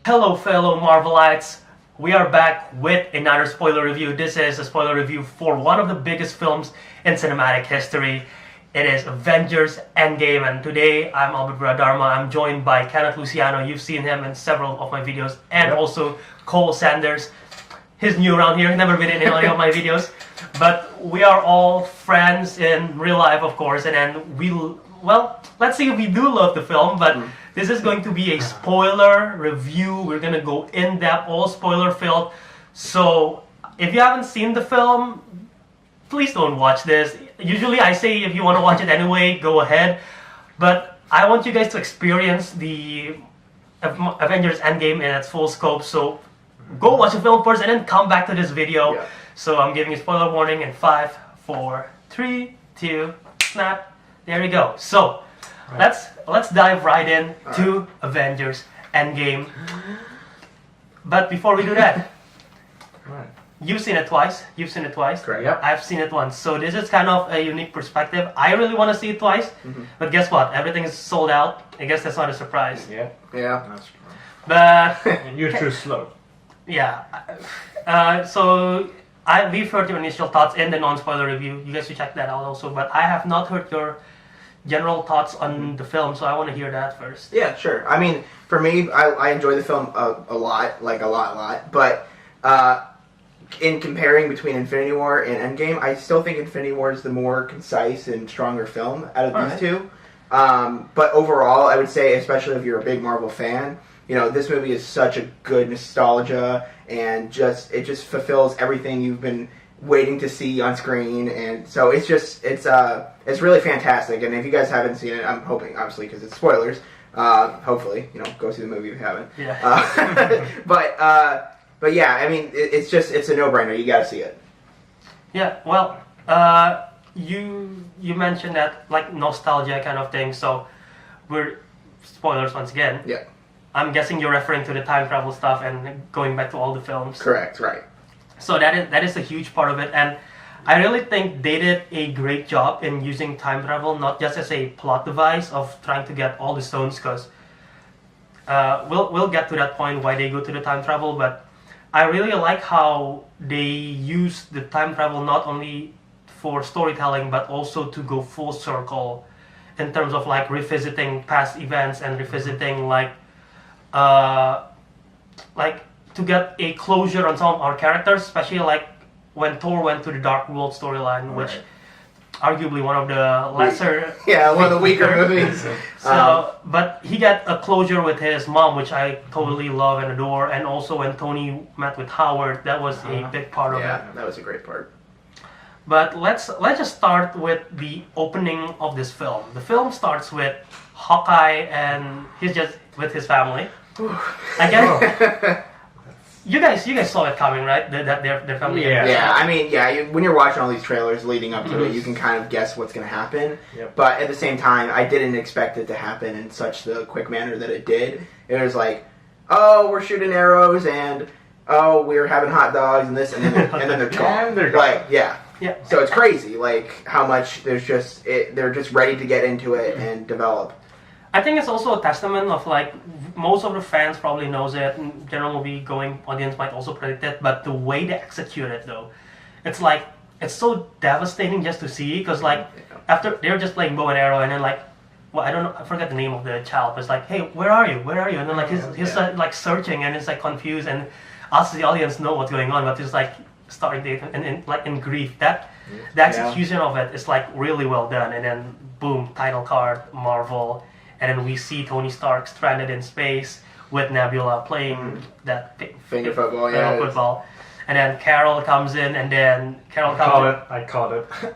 Hello fellow Marvelites, we are back with another spoiler review. This is a spoiler review for one of the biggest films in cinematic history. It is Avengers Endgame, and today I'm Albert Wiradharma. I'm joined by Kenneth Luciano. You've seen him in several of my videos, and also Cole Sanders. He's new around here, never been in any of my videos, but we are all friends in real life, of course, and then let's see if we do love the film, but this is going to be a spoiler review. We're going to go in depth, all spoiler filled. So if you haven't seen the film, please don't watch this. Usually I say if you want to watch it anyway, go ahead. But I want you guys to experience the Avengers Endgame in its full scope. So go watch the film first and then come back to this video. Yeah. So I'm giving a spoiler warning in 5, 4, 3, 2, snap. There you go. So let's dive right in to Avengers Endgame. But before we do that, you've seen it twice. Correct. Yep. I've seen it once. So this is kind of a unique perspective. I really want to see it twice, but guess what? Everything is sold out. I guess that's not a surprise. Yeah. That's true. But and you're too slow. Yeah. So we've heard your initial thoughts in the non-spoiler review. You guys should check that out also. But I have not heard your general thoughts on the film, so I want to hear that first. Yeah, sure. I mean, for me, I enjoy the film a lot, like a lot. But in comparing between Infinity War and Endgame, I still think Infinity War is the more concise and stronger film out of these two. But overall, I would say, especially if you're a big Marvel fan, you know, this movie is such a good nostalgia, and it just fulfills everything you've been waiting to see on screen, and so it's really fantastic. And if you guys haven't seen it, I'm hoping, obviously, because it's spoilers. Hopefully, go see the movie if you haven't. Yeah. But yeah, I mean, it's a no-brainer. You got to see it. Yeah. Well, you mentioned that like nostalgia kind of thing. So we're spoilers once again. Yeah. I'm guessing you're referring to the time travel stuff and going back to all the films. Correct. Right. So that is a huge part of it, and I really think they did a great job in using time travel not just as a plot device of trying to get all the stones, because we'll get to that point why they go to the time travel, but I really like how they use the time travel not only for storytelling but also to go full circle in terms of like revisiting past events and revisiting like to get a closure on some of our characters, especially like when Thor went to the Dark World storyline, which arguably one of the lesser... Yeah, one of the weaker movies. So, but he got a closure with his mom, which I totally love and adore, and also when Tony met with Howard, that was a big part of it. Yeah, that was a great part. But let's just start with the opening of this film. The film starts with Hawkeye, and he's just with his family. Again... You guys saw it coming, right? That their family. Yeah. I mean, when you're watching all these trailers leading up to it, you can kind of guess what's going to happen. Yep. But at the same time, I didn't expect it to happen in such the quick manner that it did. It was like, oh, we're shooting arrows, and oh, we're having hot dogs, and this, and then they're gone. And they're gone. Like, yeah. So it's crazy, like how much they're just ready to get into it and develop. I think it's also a testament of like most of the fans probably knows it, and general movie going audience might also predict it, but the way they execute it though, it's like it's so devastating just to see, because like after they're just playing bow and arrow, and then like I forget the name of the child, but it's like, hey, where are you, and then like he's like searching, and it's like confused, and us the audience know what's going on, but it's like starting to and like in grief. The execution of it is like really well done, and then boom, title card, Marvel. And then we see Tony Stark stranded in space with Nebula playing that finger football. And then Carol comes in, and then I caught it.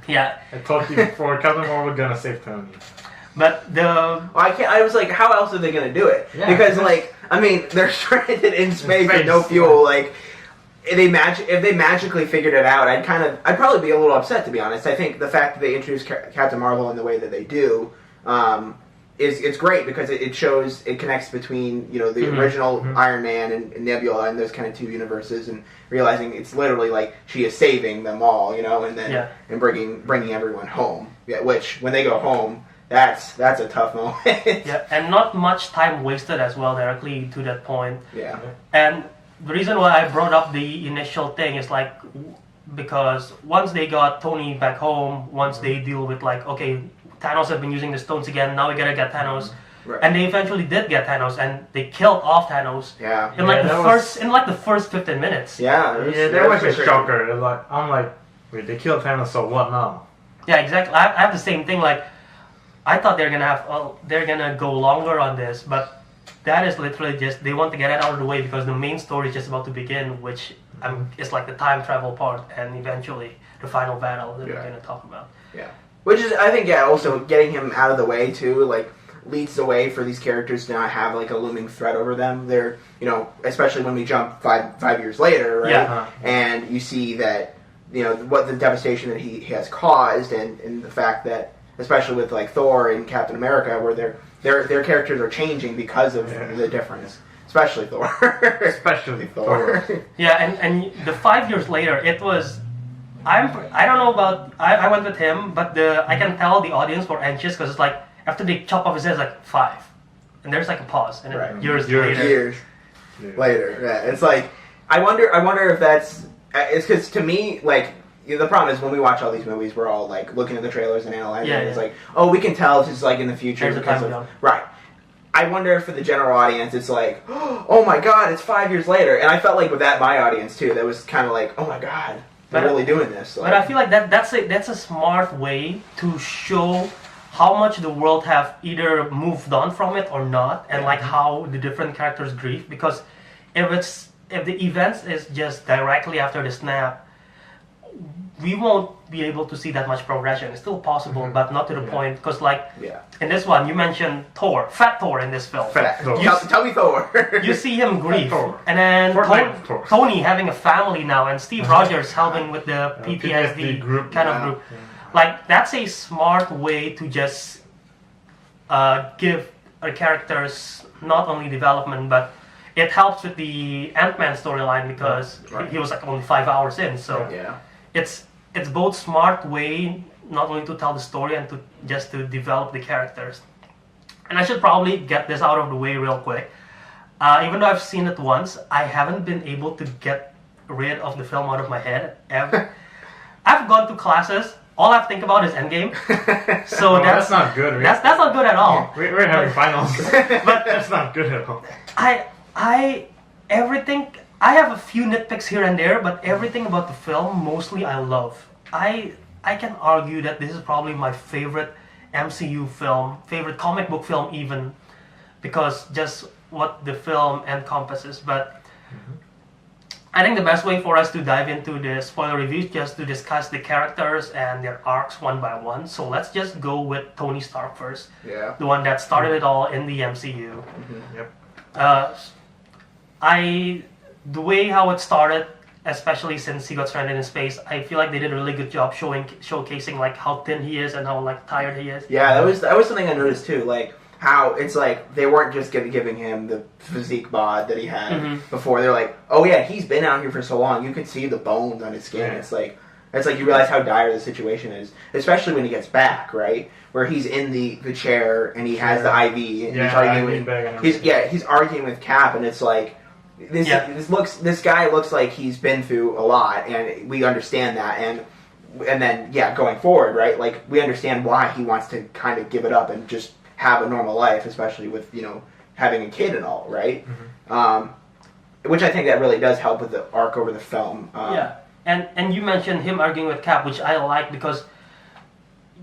Yeah. I told you before, Captain Marvel gonna save Tony. But I was like, how else are they gonna do it? Yeah, because like, I mean, they're stranded in space with no fuel. Like, if they magically figured it out, I'd probably be a little upset, to be honest. I think the fact that they introduced Captain Marvel in the way that they do. It's great because it shows, it connects between, the original Iron Man and Nebula and those kind of two universes, and realizing it's literally like she is saving them all, and then and bringing everyone home. Yeah, which when they go home, that's a tough moment. Yeah, and not much time wasted as well directly to that point. Yeah. And the reason why I brought up the initial thing is like because once they got Tony back home, once they deal with like, okay, Thanos have been using the stones again, now we gotta get Thanos. Right. And they eventually did get Thanos, and they killed off Thanos. Yeah. In like the first 15 minutes. Yeah. That was a shocker. I'm like, wait, they killed Thanos, so what now? Yeah, exactly. I have the same thing. Like, I thought they're gonna go longer on this, but that is literally just they want to get it out of the way because the main story is just about to begin, which is like the time travel part, and eventually the final battle that we're gonna talk about. Yeah. Which is, I think, also getting him out of the way too, like, leads the way for these characters to not have like a looming threat over them. They're, especially when we jump five years later, right? Yeah. And you see that, what the devastation that he has caused, and the fact that, especially with like Thor and Captain America, where their characters are changing because of the difference. Especially Thor. Especially Thor. Yeah, and the 5 years later, it was. I don't know about. I went with him, but I can tell the audience were anxious because it's like after they chop off his head, it's like 5, and there's like a pause, and then years later. Yeah, it's like I wonder if that's it's because to me like. The problem is when we watch all these movies, we're all like looking at the trailers and analyzing. It's like, oh, we can tell this is like in the future because of right. I wonder if for the general audience, it's like, oh my god, it's 5 years later. And I felt like with my audience too, that was kind of like, oh my god, they're really doing this. Like, but I feel like that's a smart way to show how much the world have either moved on from it or not, and like how the different characters grieve. Because if the events is just directly after the snap, we won't be able to see that much progression. It's still possible, but not to the point. Because in this one, you mentioned Thor, Fat Thor in this film. Fat Thor. Tell me Thor. You see him grieve, and then Tony having a family now, and Steve Rogers helping with the PTSD group. Yeah. Like that's a smart way to just give our characters not only development, but it helps with the Ant-Man storyline because he was like only 5 hours in. So it's both smart way not only to tell the story and to develop the characters. And I should probably get this out of the way real quick. Even though I've seen it once, I haven't been able to get rid of the film out of my head ever. I've gone to classes. All I think about is Endgame. So that's not good. Right? That's not good at all. We're having finals, but that's not good at all. I have a few nitpicks here and there, but everything about the film mostly I love. I can argue that this is probably my favorite MCU film, favorite comic book film even, because just what the film encompasses. But I think the best way for us to dive into the spoiler review is just to discuss the characters and their arcs one by one. So let's just go with Tony Stark first. Yeah. The one that started it all in the MCU. Yep. The way how it started, especially since he got stranded in space, I feel like they did a really good job showcasing like how thin he is and how like tired he is. Yeah, that was something I noticed too. Like how it's like they weren't just giving him the physique bod that he had before. They're like, oh yeah, he's been out here for so long. You can see the bones on his skin. Yeah. It's like you realize how dire the situation is, especially when he gets back, right? Where he's in the chair and he has the IV and he's arguing with Cap, and it's like. This guy looks like he's been through a lot, and we understand that, and then going forward, right? Like we understand why he wants to kind of give it up and just have a normal life, especially with having a kid and all, right? Which I think that really does help with the arc over the film. And you mentioned him arguing with Cap, which I like because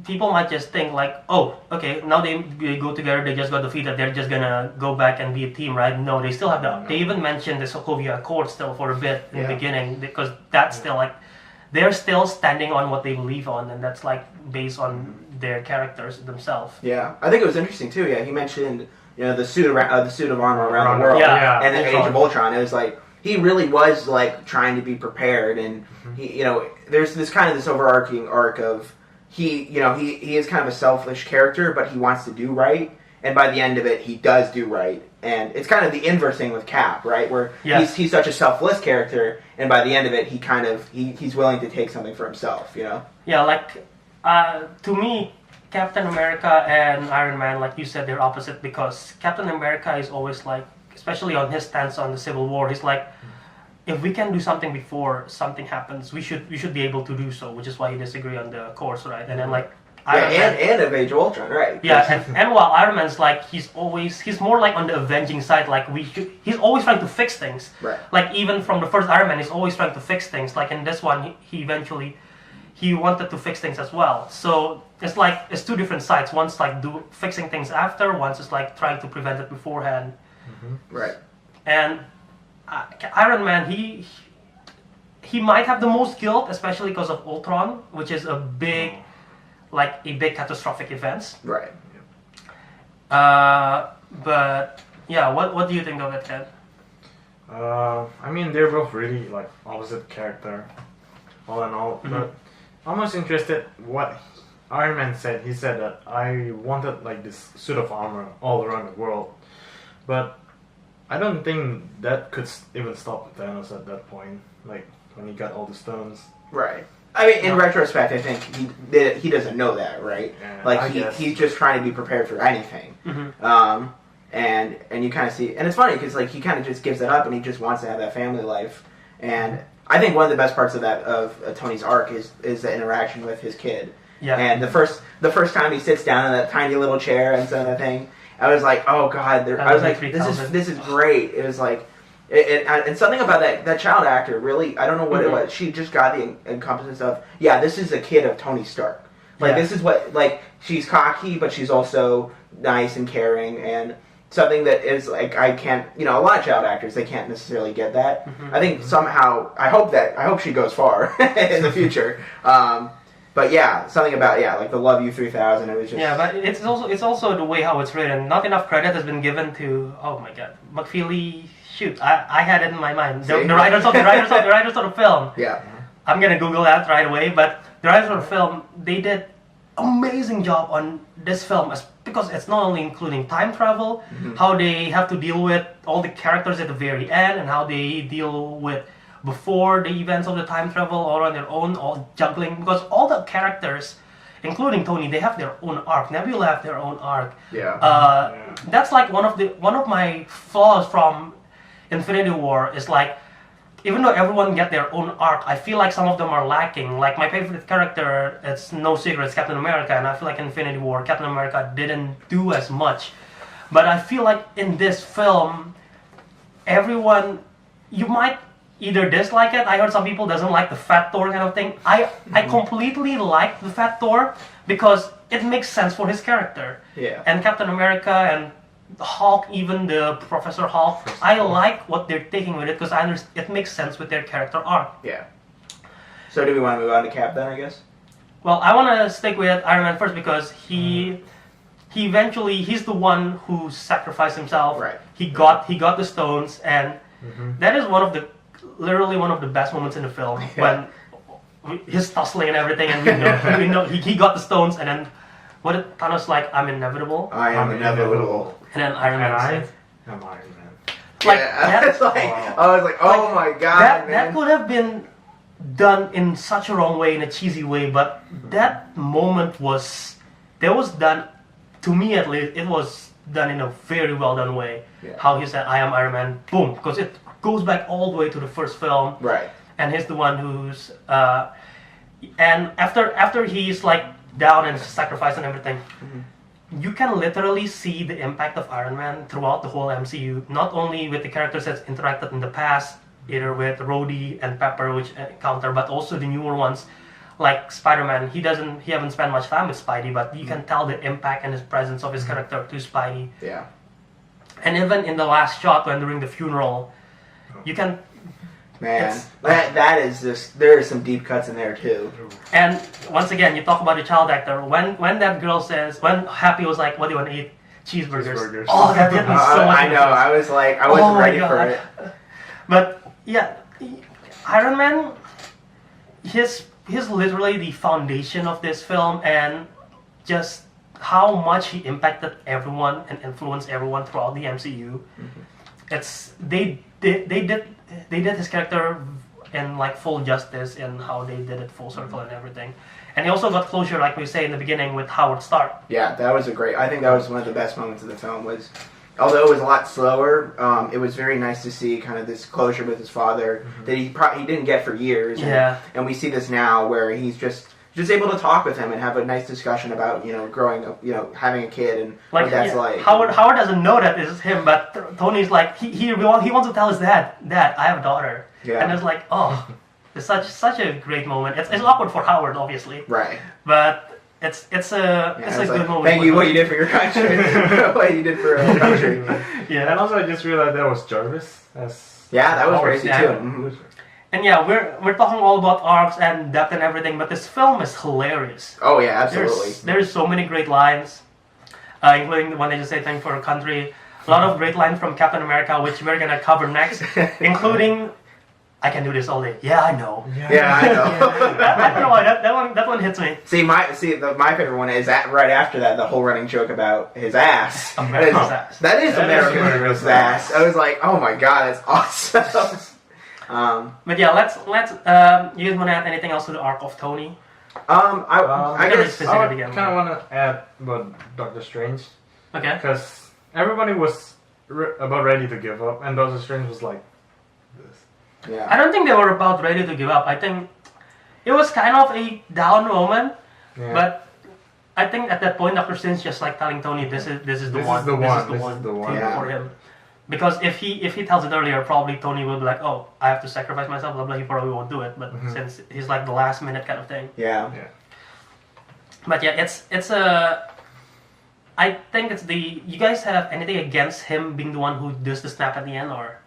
people might just think like, oh, okay, now they go together, they just got defeated, they're just gonna go back and be a team, right? No, they still have they even mentioned the Sokovia Accord still for a bit in the beginning, because that's still like, they're still standing on what they believe on, and that's like based on their characters themselves. Yeah, I think it was interesting too. Yeah, he mentioned the suit of armor around the world, and then Age of Ultron. It was like he really was like trying to be prepared, and he, there's this kind of this overarching arc of. He is kind of a selfish character, but he wants to do right, and by the end of it, he does do right. And it's kind of the inverse thing with Cap, right? Where he's such a selfless character, and by the end of it, he kind of he's willing to take something for himself, Yeah, like to me, Captain America and Iron Man, like you said, they're opposite because Captain America is always like, especially on his stance on the Civil War, he's like, if we can do something before something happens, we should be able to do so, which is why he disagree on the course, right? And then like Iron Man, and of Age of Ultron, right? yeah, and while Iron Man's like he's more like on the avenging side, like he's always trying to fix things. Right. Like even from the first Iron Man, he's always trying to fix things. Like in this one, he eventually he wanted to fix things as well. So it's like it's two different sides. One's like fixing things after, one's just like trying to prevent it beforehand. Right. And Iron Man, he might have the most guilt, especially because of Ultron, which is a big catastrophic event. Right. But yeah, what do you think of it, Ken? I mean, they're both really like opposite character, all in all. But I'm most interested what Iron Man said. He said that I wanted like this suit of armor all around the world, but I don't think that could even stop Thanos at that point. Like when he got all the stones. Right. I mean, in retrospect, I think he doesn't know that, right? Yeah, like he's just trying to be prepared for anything. And you kind of see, and it's funny because like he kind of just gives it up and he just wants to have that family life. And I think one of the best parts of that of Tony's arc is the interaction with his kid. Yeah. And the first time he sits down in that tiny little chair and some of the thing, I was like, oh god, I was like, this is great. It was like. And something about that child actor really, I don't know what it was. She just got the encompassness of, yeah, this is a kid of Tony Stark. Like this is what, like, she's cocky, but she's also nice and caring, and something that is like I can't, a lot of child actors they can't necessarily get that. I think somehow I hope she goes far in the future. But yeah, something about like the Love You 3000. It was just but it's also the way how it's written. Not enough credit has been given to McFeely. Shoot, I had it in my mind. The writers of the film. Yeah. I'm gonna Google that right away. But the writers of the film, they did amazing job on this film because it's not only including time travel, how they have to deal with all the characters at the very end, and how they deal with before the events of the time travel, all on their own, all juggling. Because all the characters, including Tony, they have their own arc. Nebula have their own arc. Yeah. That's like one of my flaws from Infinity War is like, even though everyone get their own arc, I feel like some of them are lacking. Like my favorite character, it's no secret, it's Captain America, and I feel like in Infinity War, Captain America didn't do as much. But I feel like in this film, everyone, you might either dislike it. I heard some people doesn't like the Fat Thor kind of thing. I completely like the Fat Thor because it makes sense for his character. Yeah. And Captain America and Hulk, even the Professor Hulk, I like what they're taking with it because it makes sense with their character arc. Yeah. So do we want to move on to Cap then, I guess? Well, I want to stick with Iron Man first because he's the one who sacrificed himself. Right. He got the stones, and that is literally one of the best moments in the film when his tussling and everything, and we know he got the stones, and then what did Thanos like? I'm inevitable. I am inevitable. And then Iron Man said, I'm Iron Man. Like I was like, oh my god, man. That could have been done in such a wrong way, in a cheesy way, but that moment was done, to me at least, it was done in a very well done way. Yeah. How he said, I am Iron Man, boom, because it goes back all the way to the first film. Right. And he's the one who's, and after he's like down and sacrificed and everything, you can literally see the impact of Iron Man throughout the whole MCU, not only with the characters that's interacted in the past, either with Rhodey and Pepper, which encounter, but also the newer ones, like Spider-Man. He haven't spent much time with Spidey, but you can tell the impact and his presence of his character to Spidey. Yeah. And even in the last shot, when during the funeral, you can... Man, that is just, there are some deep cuts in there too. And once again, you talk about the child actor. When that girl says, when Happy was like, what do you want to eat? Cheeseburgers. Oh, that hit me so much. I know, I was like, I wasn't ready for it. But yeah, Iron Man, he's literally the foundation of this film, and just how much he impacted everyone and influenced everyone throughout the MCU. It's they did his character in like full justice in how they did it full circle and everything. And he also got closure, like we say in the beginning, with Howard Stark. Yeah, that was I think that was one of the best moments of the film. Was although it was a lot slower, it was very nice to see kind of this closure with his father that he didn't get for years. And we see this now where he's just able to talk with him and have a nice discussion about growing up, having a kid and what that's like. Howard doesn't know that it's him, but Tony's like he wants to tell his dad, I have a daughter. Yeah. And it's like, oh, it's such a great moment. It's awkward for Howard, obviously. Right. But it's a good moment. Thank you, what you did for your country. What you did for our country. Yeah, and also I just realized that was Jarvis. That was crazy too. Mm-hmm. And yeah, we're talking all about arcs and depth and everything, but this film is hilarious. Oh yeah, absolutely. There's so many great lines, including the one they just say "thank for our country." A lot of great lines from Captain America, which we're gonna cover next, including "I can do this all day." Yeah, I know. Yeah, I know. I don't know why that one hits me. My favorite one is that right after that, the whole running joke about his ass. America's ass. That is America's ass. I was like, oh my god, that's awesome. But yeah, let's you guys want to add anything else to the arc of Tony? I guess I kind of want to add about Doctor Strange. Okay. Because everybody was about ready to give up, and Doctor Strange was like this. Yeah. I don't think they were about ready to give up. I think it was kind of a down moment, but I think at that point Doctor Strange just like telling Tony, this is the one for him. Because if he tells it earlier, probably Tony will be like, oh, I have to sacrifice myself, blah blah. He probably won't do it. But since he's like the last minute kind of thing. Yeah. But yeah, it's a. I think it's the. You guys have anything against him being the one who does the snap at the end, or?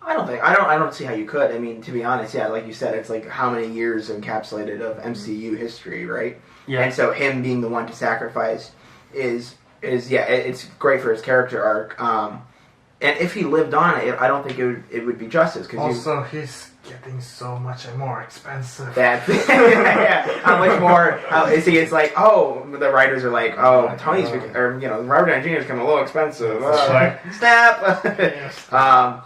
I don't see how you could. I mean, to be honest, like you said, it's like how many years encapsulated of MCU history, right? Yeah. And so him being the one to sacrifice is it's great for his character arc. And if he lived on, I don't think it would be justice. Cause also, he's getting so much more expensive. How much more? See, it's like, the writers are like, Tony's, Robert Downey Jr. is becoming a little expensive. Snap.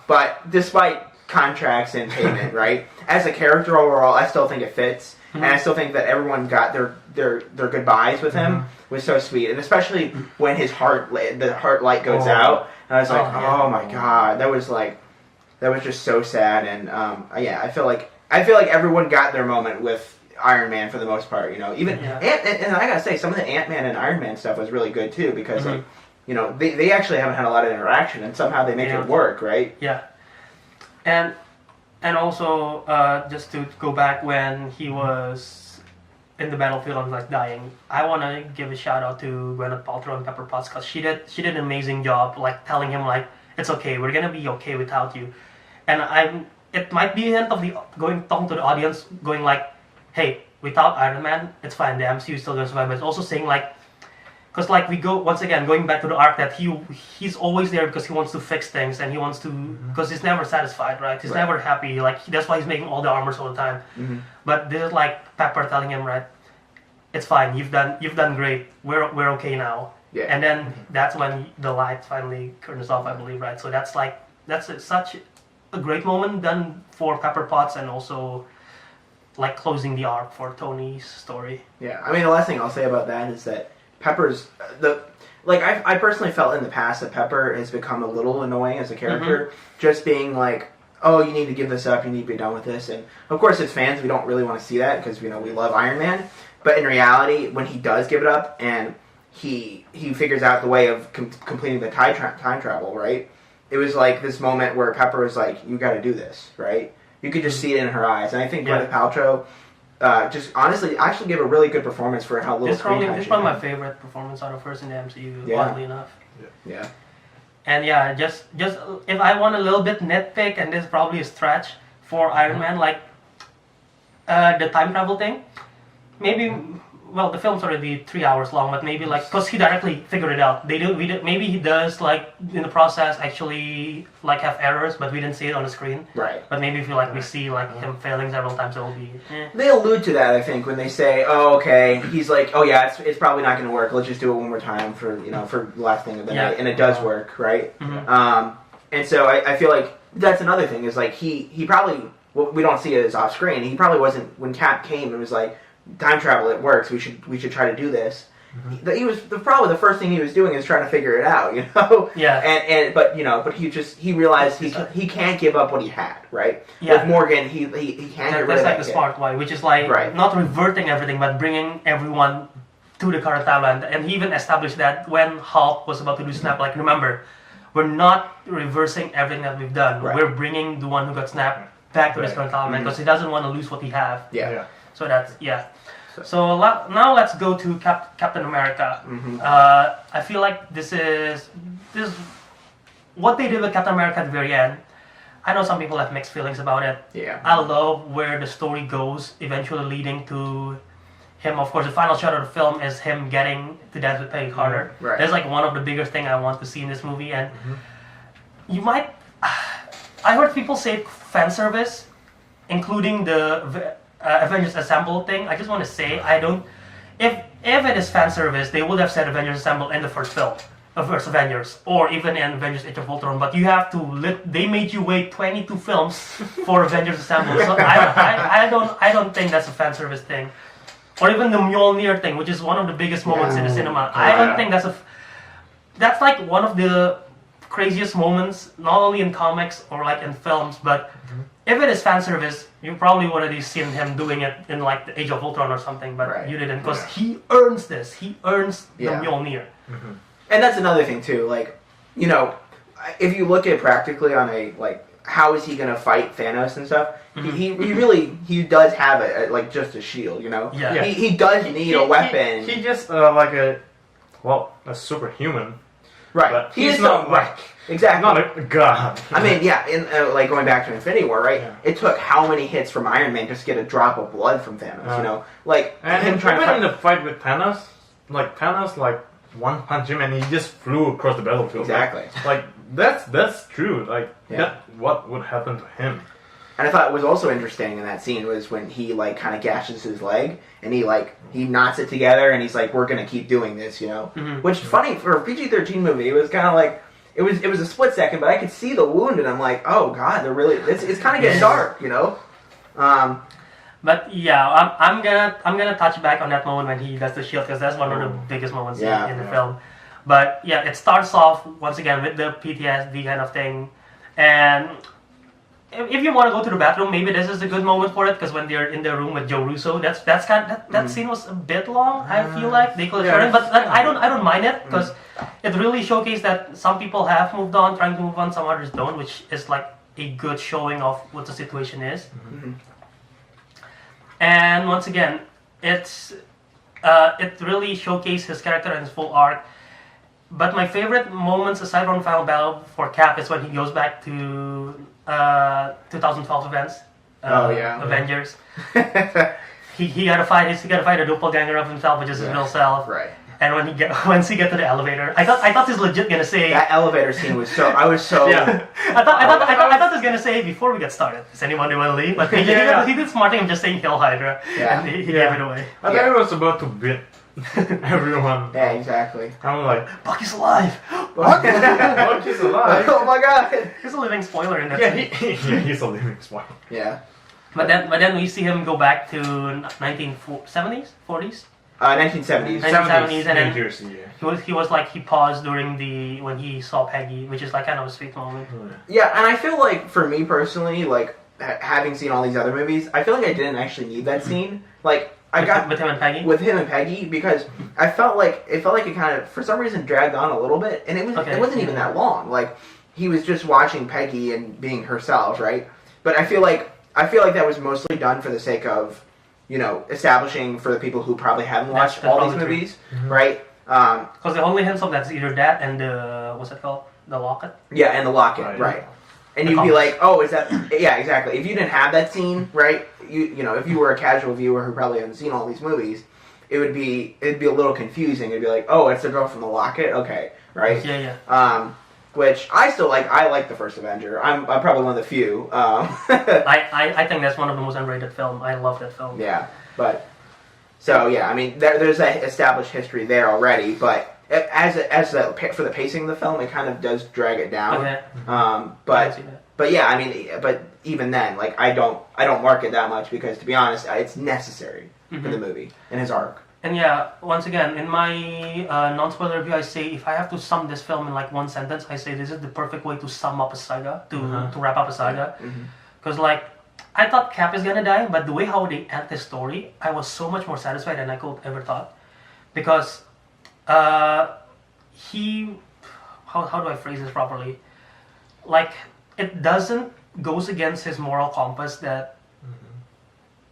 But despite contracts and payment, right? As a character overall, I still think it fits, and I still think that everyone got their goodbyes with him was so sweet, and especially when the heart light goes out. And I was like, oh my god, that was just so sad, and I feel like everyone got their moment with Iron Man for the most part, even and I gotta say some of the Ant-Man and Iron Man stuff was really good too, because they actually haven't had a lot of interaction, and somehow they make it work, right? Yeah, and also just to go back when he was in the battlefield and like dying, I want to give a shout out to Gwyneth Paltrow and Pepper Potts, because she did an amazing job, like telling him like, it's okay, we're gonna be okay without you. And it might be a hint of talking to the audience, going like, hey, without Iron Man, it's fine, the MCU is still gonna survive. But it's also saying like, because like we go once again going back to the arc that he's always there because he wants to fix things, and he wants to, because he's never satisfied, right? He's never happy. Like that's why he's making all the armors all the time. But this is like Pepper telling him, right, it's fine. You've done great. We're okay now. Yeah. And then that's when the light finally turns off, I believe, right? So that's such a great moment done for Pepper Potts, and also like closing the arc for Tony's story. Yeah. I mean, the last thing I'll say about that is that Pepper's I personally felt in the past that Pepper has become a little annoying as a character, just being like, oh, you need to give this up, you need to be done with this, and of course as fans we don't really want to see that because we love Iron Man, but in reality when he does give it up and he figures out the way of completing the time travel, right? It was like this moment where Pepper was like, you got to do this, right? You could just see it in her eyes, and I think Gwyneth Paltrow just honestly actually gave a really good performance for how little screen time she had. It's probably my favorite performance out of hers in the MCU, oddly enough. Yeah. And yeah, just if I want a little bit nitpick, and this is probably a stretch for Iron Man, like the time travel thing, maybe. Well, the film's already 3 hours long, but maybe like, because he directly figured it out. Maybe he does like in the process actually like have errors, but we didn't see it on the screen. Right. But maybe if we see like him failing several times, it will be. They allude to that, I think, when they say, "Oh, okay." He's like, "Oh yeah, it's probably not going to work. Let's just do it one more time for the last thing of the night," and it does work, right? And so I feel like that's another thing is like he probably well, we don't see it as off screen. He probably wasn't when Cap came and was like, time travel, it works. We should try to do this. Mm-hmm. He was probably the first thing he was doing is trying to figure it out, you know. Yeah. But he realized he can't give up what he had, right? Yeah. With Morgan, he can't get rid of that. That's like the smart way, which is like not reverting everything, but bringing everyone to the current timeline. And he even established that when Hulk was about to do snap, like remember, we're not reversing everything that we've done. Right. We're bringing the one who got snapped back to his current timeline because he doesn't want to lose what he have. Yeah. So that's So now let's go to Captain America. Mm-hmm. I feel like this is what they did with Captain America at the very end. I know some people have mixed feelings about it. Yeah. I love where the story goes, eventually leading to him. Of course, the final shot of the film is him getting to dance with Peggy Carter. Right. That's like one of the biggest things I want to see in this movie. And you might, I heard people say fan service, including the Avengers Assemble thing. I just want to say I don't. If it is fan service, they would have said Avengers Assemble in the first film, first Avengers, or even in Avengers Age of Ultron. But you have to. They made you wait 22 films for Avengers Assemble. So I don't think that's a fan service thing, or even the Mjolnir thing, which is one of the biggest moments in the cinema. I don't think that's like one of the craziest moments, not only in comics or like in films, but if it is fan service, you probably already seen him doing it in like the Age of Ultron or something, but you didn't, because he earns this. He earns the Mjolnir. Mm-hmm. And that's another thing too. Like, you know, if you look at it practically on a like, how is he gonna fight Thanos and stuff? Mm-hmm. He does have like just a shield, you know. Yeah. He does need a weapon. He just like a superhuman. Right. But he's not like exactly not a god. I mean, yeah, in like going back to Infinity War, right? Yeah. It took how many hits from Iron Man just to get a drop of blood from Thanos, you know? Like and him trying to fight in the fight with Thanos, like one punch him and he just flew across the battlefield. Exactly. Like that's true. Like that's what would happen to him. And I thought it was also interesting in that scene was when he like kind of gashes his leg and he knots it together and he's like, we're gonna keep doing this, you know. Mm-hmm. Which funny for a PG-13 movie, it was kind of like it was a split second, but I could see the wound and I'm like, oh god, they're really it's kind of getting dark, you know. But yeah, I'm gonna touch back on that moment when he does the shield because that's one of the biggest moments in the film. But yeah, it starts off once again with the PTSD kind of thing, and if you want to go to the bathroom, maybe this is a good moment for it because when they're in the room with Joe Russo, that scene was a bit long. I feel like they could have shortened, but I don't mind it because it really showcased that some people have moved on, trying to move on, some others don't, which is like a good showing of what the situation is. Mm-hmm. And once again, it really showcased his character and his full arc. But my favorite moments, aside from Final Battle for Cap, is when he goes back to 2012 events. Avengers. he got to fight. He got to fight a doppelganger of himself, which is his real self. Right. And once he get to the elevator, I thought he was legit gonna say that elevator scene was so. I was so. Yeah. I thought he was gonna say before we get started. Does anyone want to leave? But he did smart thing of just saying Hail Hydra. Yeah. And he gave it away. I thought he was about to beat everyone. Yeah, exactly. I'm like, Bucky's alive. Bucky's alive. Oh my god. He's a living spoiler in that. Yeah, he's a living spoiler. Yeah. But then we see him go back to 1970s, 40s. 1970s. 1970s, and then Jersey, he was like he paused during when he saw Peggy, which is like kind of a sweet moment. Yeah, and I feel like for me personally, like having seen all these other movies, I feel like I didn't actually need that scene. Like I got with him and Peggy. With him and Peggy because I felt like it kind of for some reason dragged on a little bit, and it wasn't even that long. Like he was just watching Peggy and being herself, right? But I feel like that was mostly done for the sake of, you know, establishing for the people who probably haven't watched all these movies, right? Because the only hints of that's either that and the what's it called, the locket. Yeah, and the locket, right? And you'd be like, oh, is that? Yeah, exactly. If you didn't have that scene, right? You know, if you were a casual viewer who probably hadn't seen all these movies, it'd be a little confusing. It'd be like, oh, it's the girl from the locket, okay, right? Yeah. Which I still like. I like the first Avenger. I'm probably one of the few. I think that's one of the most underrated film. I love that film. Yeah, but so yeah, I mean, there's that established history there already. But for the pacing of the film, it kind of does drag it down. Okay. But yeah, I mean, but even then, like I don't mark it that much because to be honest, it's necessary for the movie and his arc. And yeah, once again, in my non-spoiler review, I say if I have to sum this film in like one sentence, I say this is the perfect way to sum up a saga, to wrap up a saga. Because like, I thought Cap is gonna die, but the way how they end this story, I was so much more satisfied than I could ever thought. Because he, how do I phrase this properly? Like, it doesn't goes against his moral compass that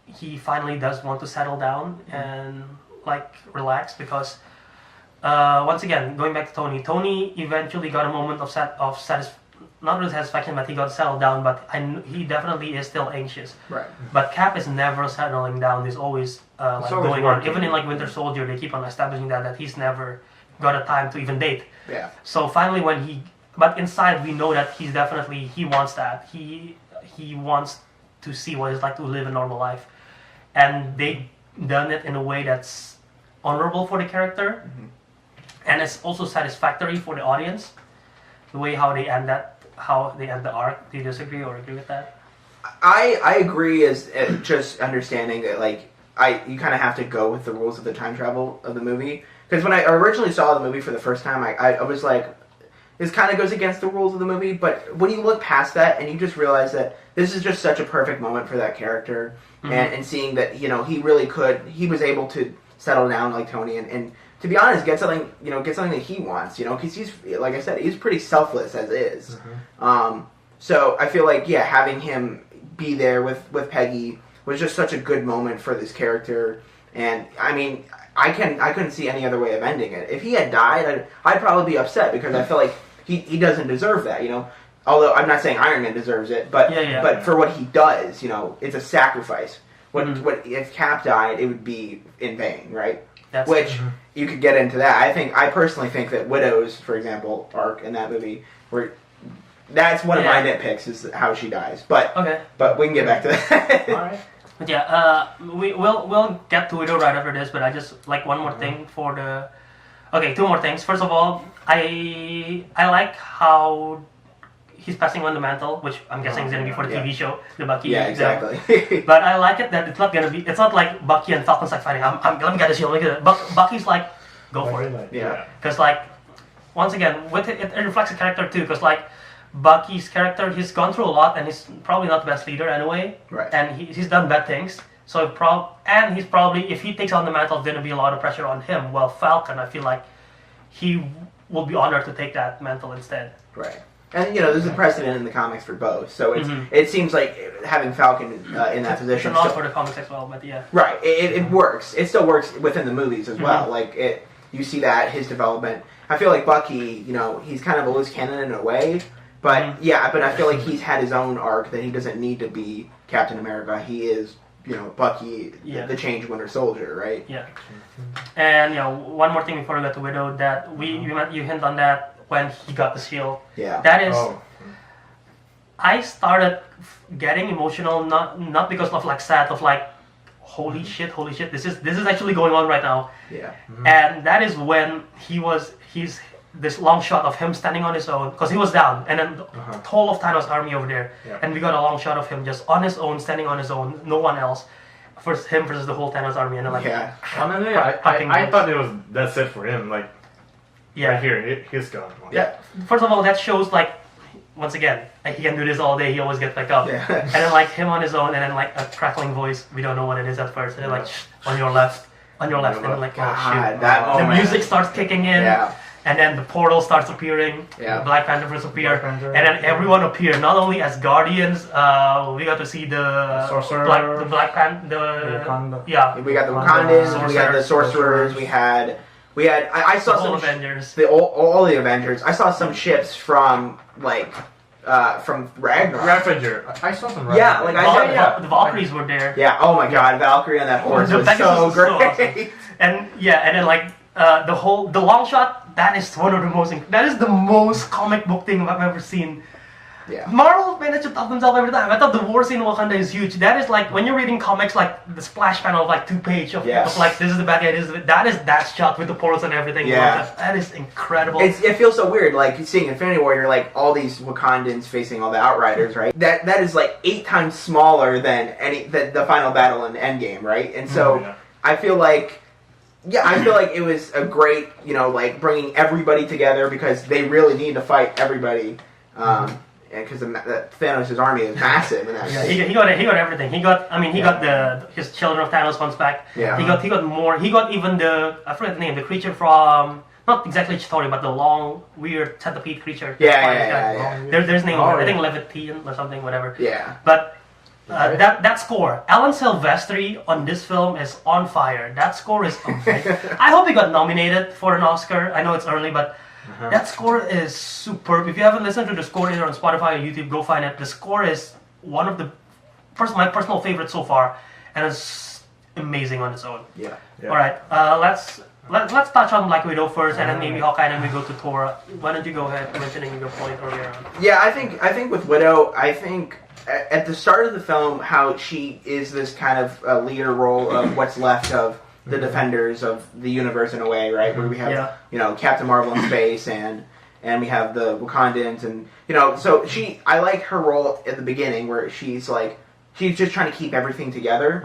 he finally does want to settle down and like relax because once again going back to Tony eventually got a moment of not really satisfaction, but he got settled down, but he definitely is still anxious. Right. But Cap is never settling down. He's always like always going on. working. Even in like Winter Soldier, they keep on establishing that he's never got a time to even date. Yeah. So finally but inside we know that he wants that. He wants to see what it's like to live a normal life. And they done it in a way that's honorable for the character, and it's also satisfactory for the audience. The way how they end the arc. Do you disagree or agree with that? I agree as just understanding that like you kind of have to go with the rules of the time travel of the movie because when I originally saw the movie for the first time, I was like, this kind of goes against the rules of the movie. But when you look past that and you just realize that this is just such a perfect moment for that character. And seeing that, he was able to settle down like Tony and to be honest, get something that he wants, because he's, like I said, he's pretty selfless as is. So I feel like, having him be there with Peggy was just such a good moment for this character. And I mean, I couldn't see any other way of ending it. If he had died, I'd probably be upset because I feel like he doesn't deserve that, Although I'm not saying Iron Man deserves it, but but for what he does, it's a sacrifice. What if Cap died, it would be in vain, right? Which you could get into that. I personally think that Widow's, for example, arc in that movie, that's one of my nitpicks is how she dies. But we can get back to that. All right. But yeah, we'll get to Widow right after this. But I just like one more thing for the. Okay, two more things. First of all, I like how he's passing on the mantle, which I'm guessing is going to be for the TV show, the Bucky. Yeah, example. exactly. But I like it that it's not like Bucky and Falcon's like fighting. Let me get the shield. Let me get it. Bucky's like, go for it. Yeah. Because like, once again, with it reflects the character too. Because like, Bucky's character, he's gone through a lot, and he's probably not the best leader anyway. Right. And he's done bad things. So he's probably, if he takes on the mantle, there's going to be a lot of pressure on him. Well, Falcon, I feel like he will be honored to take that mantle instead. Right. And there's a precedent in the comics for both, so it seems like having Falcon in that position. It's not for the comics as well, but yeah. Right. It works. It still works within the movies as well. Like you see that his development. I feel like Bucky, he's kind of a loose cannon in a way, but but I feel like he's had his own arc that he doesn't need to be Captain America. He is, Bucky, the Change Winter Soldier, right? Yeah. And one more thing before we get to Widow, that you hint on that. When he got the shield, that is, I started getting emotional, not because of like sad, of like, holy shit, this is actually going on right now. Yeah. And that is when he's this long shot of him standing on his own, because he was down, and then the whole of Thanos' army over there, and we got a long shot of him just on his own, standing on his own, no one else. First him versus the whole Thanos army, and then like, Honestly, I thought that's it for him, like. Yeah, right here, he's gone. Yeah. First of all, that shows like, once again, like, he can do this all day. He always gets back up. Yeah. And then like him on his own, and then like a crackling voice. We don't know what it is at first. And then like on your left, and then like the music starts kicking in. Yeah. And then the portal starts appearing. Yeah. Black Panther first appear, and then everyone appear. Not only as Guardians, we got to see the Sorcerer, Black Panther. Yeah. We got the Wakandans. We got the Sorcerers. We had. I saw some Avengers. All the Avengers. I saw some ships from from Ragnarok. I saw some. Yeah, like the Valkyries were there. Yeah. Oh my God, Valkyrie on that horse was so great. So awesome. And then like the long shot. That is one of the most. That is the most comic book thing I've ever seen. Yeah. Marvel managed to top themselves every time. I thought the war scene in Wakanda is huge. That is like when you're reading comics, like the splash panel of like 2 pages of like this is the bad guy, that shot with the portals and everything. Yeah. That is incredible. It feels so weird, like seeing Infinity War. You're like all these Wakandans facing all the Outriders, right? That is like 8 times smaller than the final battle in Endgame, right? And so I feel like. Yeah, I feel like it was a great, like bringing everybody together because they really need to fight everybody, because Thanos' army is massive. In that he got everything. He got his children of Thanos once back. Yeah. He got more. He got even I forget the name, the creature from not exactly Chitauri, but the long weird centipede creature. Yeah. There's name. I think Levitian or something, whatever. Yeah. But. That score, Alan Silvestri on this film is on fire. That score is amazing. I hope he got nominated for an Oscar. I know it's early, but that score is superb. If you haven't listened to the score either on Spotify or YouTube, go find it. The score is one of my personal favorites so far, and it's amazing on its own. Yeah. All right, let's touch on Black Widow first, and then maybe Hawkeye, and then we go to Thor. Why don't you go ahead mentioning your point earlier on? Yeah, I think with Widow, at the start of the film, how she is this kind of leader role of what's left of the defenders of the universe in a way, right? Where we have, Captain Marvel in space and we have the Wakandans and, so I like her role at the beginning where she's just trying to keep everything together.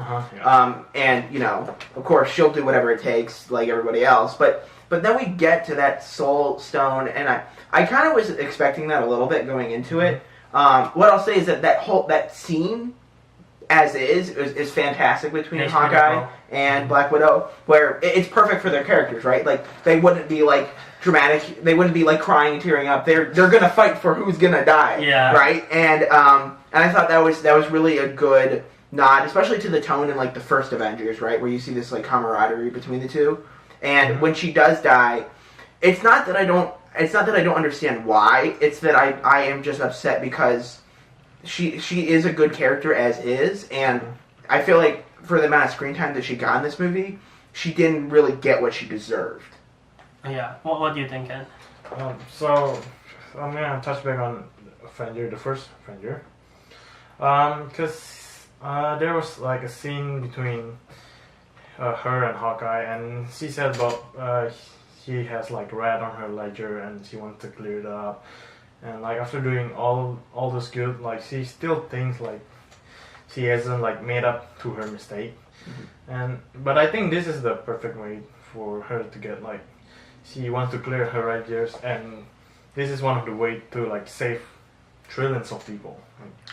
And, of course, she'll do whatever it takes like everybody else. But then we get to that Soul Stone and I kind of was expecting that a little bit going into it. What I'll say is that scene, as is fantastic between Hawkeye and Black Widow, where it's perfect for their characters, right? Like they wouldn't be like dramatic, they wouldn't be like crying and tearing up. They're gonna fight for who's gonna die, right? And I thought that was really a good nod, especially to the tone in like the first Avengers, right, where you see this like camaraderie between the two. And when she does die, it's not that I don't understand why. It's that I am just upset because she is a good character as is, and I feel like for the amount of screen time that she got in this movie, she didn't really get what she deserved. Yeah. What do you think, Ken? So I'm gonna touch back on the first Avenger, because there was like a scene between her and Hawkeye, and she said about. She has like red on her ledger and she wants to clear it up, and like after doing all this good, like she still thinks like she hasn't like made up to her mistake. But I think this is the perfect way for her to get like she wants to clear her ledgers, and this is one of the way to like save trillions of people.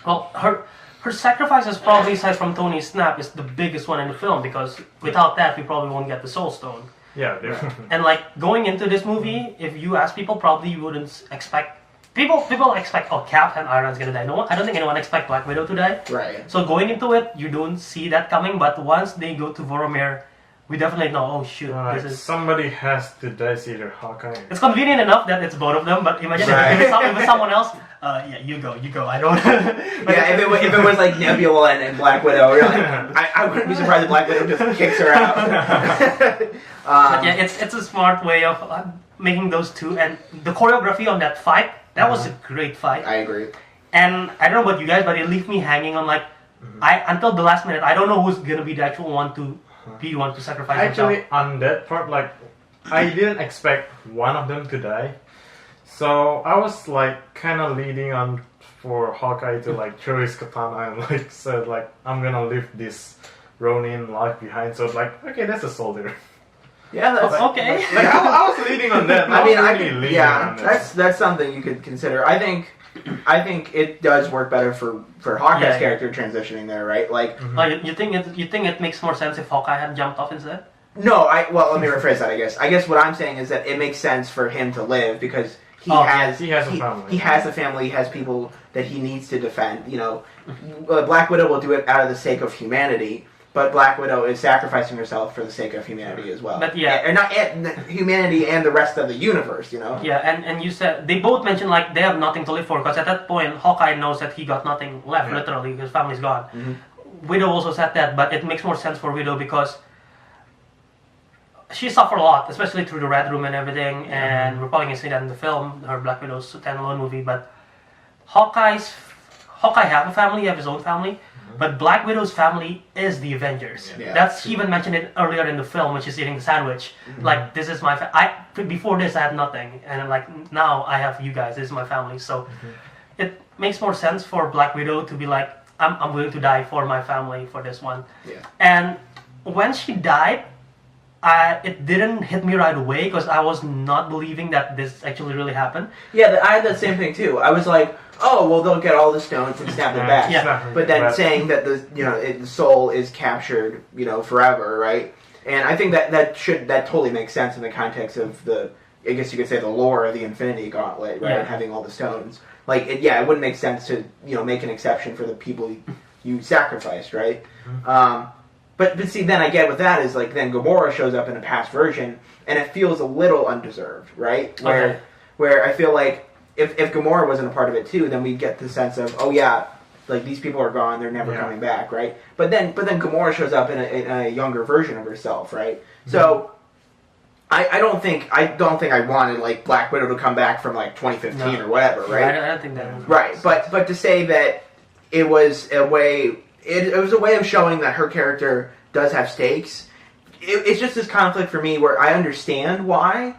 Well, her sacrifices, probably aside from Tony's snap, is the biggest one in the film because without that we probably won't get the Soul Stone. Yeah, definitely. And like going into this movie, if you ask people, probably you wouldn't expect. People expect Cap and Iron Man's gonna die. I don't think anyone expect Black Widow to die. Right. So going into it, you don't see that coming. But once they go to Voromir, we definitely know. Oh shoot, this is somebody has to die. Either Hawkeye. It's convenient enough that it's both of them. But imagine if it was someone else. Yeah, you go. I don't. Yeah, if it was like Nebula and Black Widow, you're like, I wouldn't be surprised if Black Widow just kicks her out. But yeah, it's a smart way of making those two, and the choreography on that fight, that was a great fight. I agree. And I don't know about you guys, but it left me hanging on like, until the last minute, I don't know who's gonna be the actual one to sacrifice Actually, himself. on that part, like, I didn't expect one of them to die. So I was like kind of leading on for Hawkeye to like throw his katana and like said like I'm gonna leave this Ronin life behind. So like okay, that's a soldier. Yeah, that's okay. Like I was leading on that. That's something you could consider. I think it does work better for Hawkeye's character transitioning there, right? Like, you think it makes more sense if Hawkeye had jumped off instead? No, let me rephrase that. I guess what I'm saying is that it makes sense for him to live because he has a family. He has a family. He has people that he needs to defend. Black Widow will do it out of the sake of humanity. But Black Widow is sacrificing herself for the sake of humanity as well. But yeah, humanity and the rest of the universe, Yeah, and you said they both mentioned like they have nothing to live for because at that point Hawkeye knows that he got nothing left. Literally, his family's gone. Mm-hmm. Widow also said that, but it makes more sense for Widow because she suffered a lot, especially through the Red Room and everything. And we're probably gonna see that in the film, her Black Widow's standalone movie. But Hawkeye have a family, have his own family, but Black Widow's family is the Avengers. Yeah. That's he even mentioned it earlier in the film when she's eating the sandwich. Like, this is my before this I had nothing, and like now I have you guys. This is my family. So it makes more sense for Black Widow to be like, I'm willing to die for my family for this one. Yeah. And when she died, it didn't hit me right away because I was not believing that this actually really happened. Yeah, I had that same thing too. I was like, oh, well, they'll get all the stones and snap their back. Yeah. But then saying that the soul is captured, forever, right? And I think that totally makes sense in the context of I guess you could say the lore of the Infinity Gauntlet, right? Yeah. And having all the stones. Like, it wouldn't make sense to, make an exception for the people you sacrificed, right? But see, then I get with that is like then Gamora shows up in a past version, and it feels a little undeserved, right? Where I feel like if Gamora wasn't a part of it too, then we'd get the sense of, oh yeah, like these people are gone, they're never coming back, right? But then Gamora shows up in a younger version of herself, right? So I don't think I wanted like Black Widow to come back from like 2015 or whatever, right? I don't think that was right. But to say that it was a way. It was a way of showing that her character does have stakes. It's just this conflict for me where I understand why,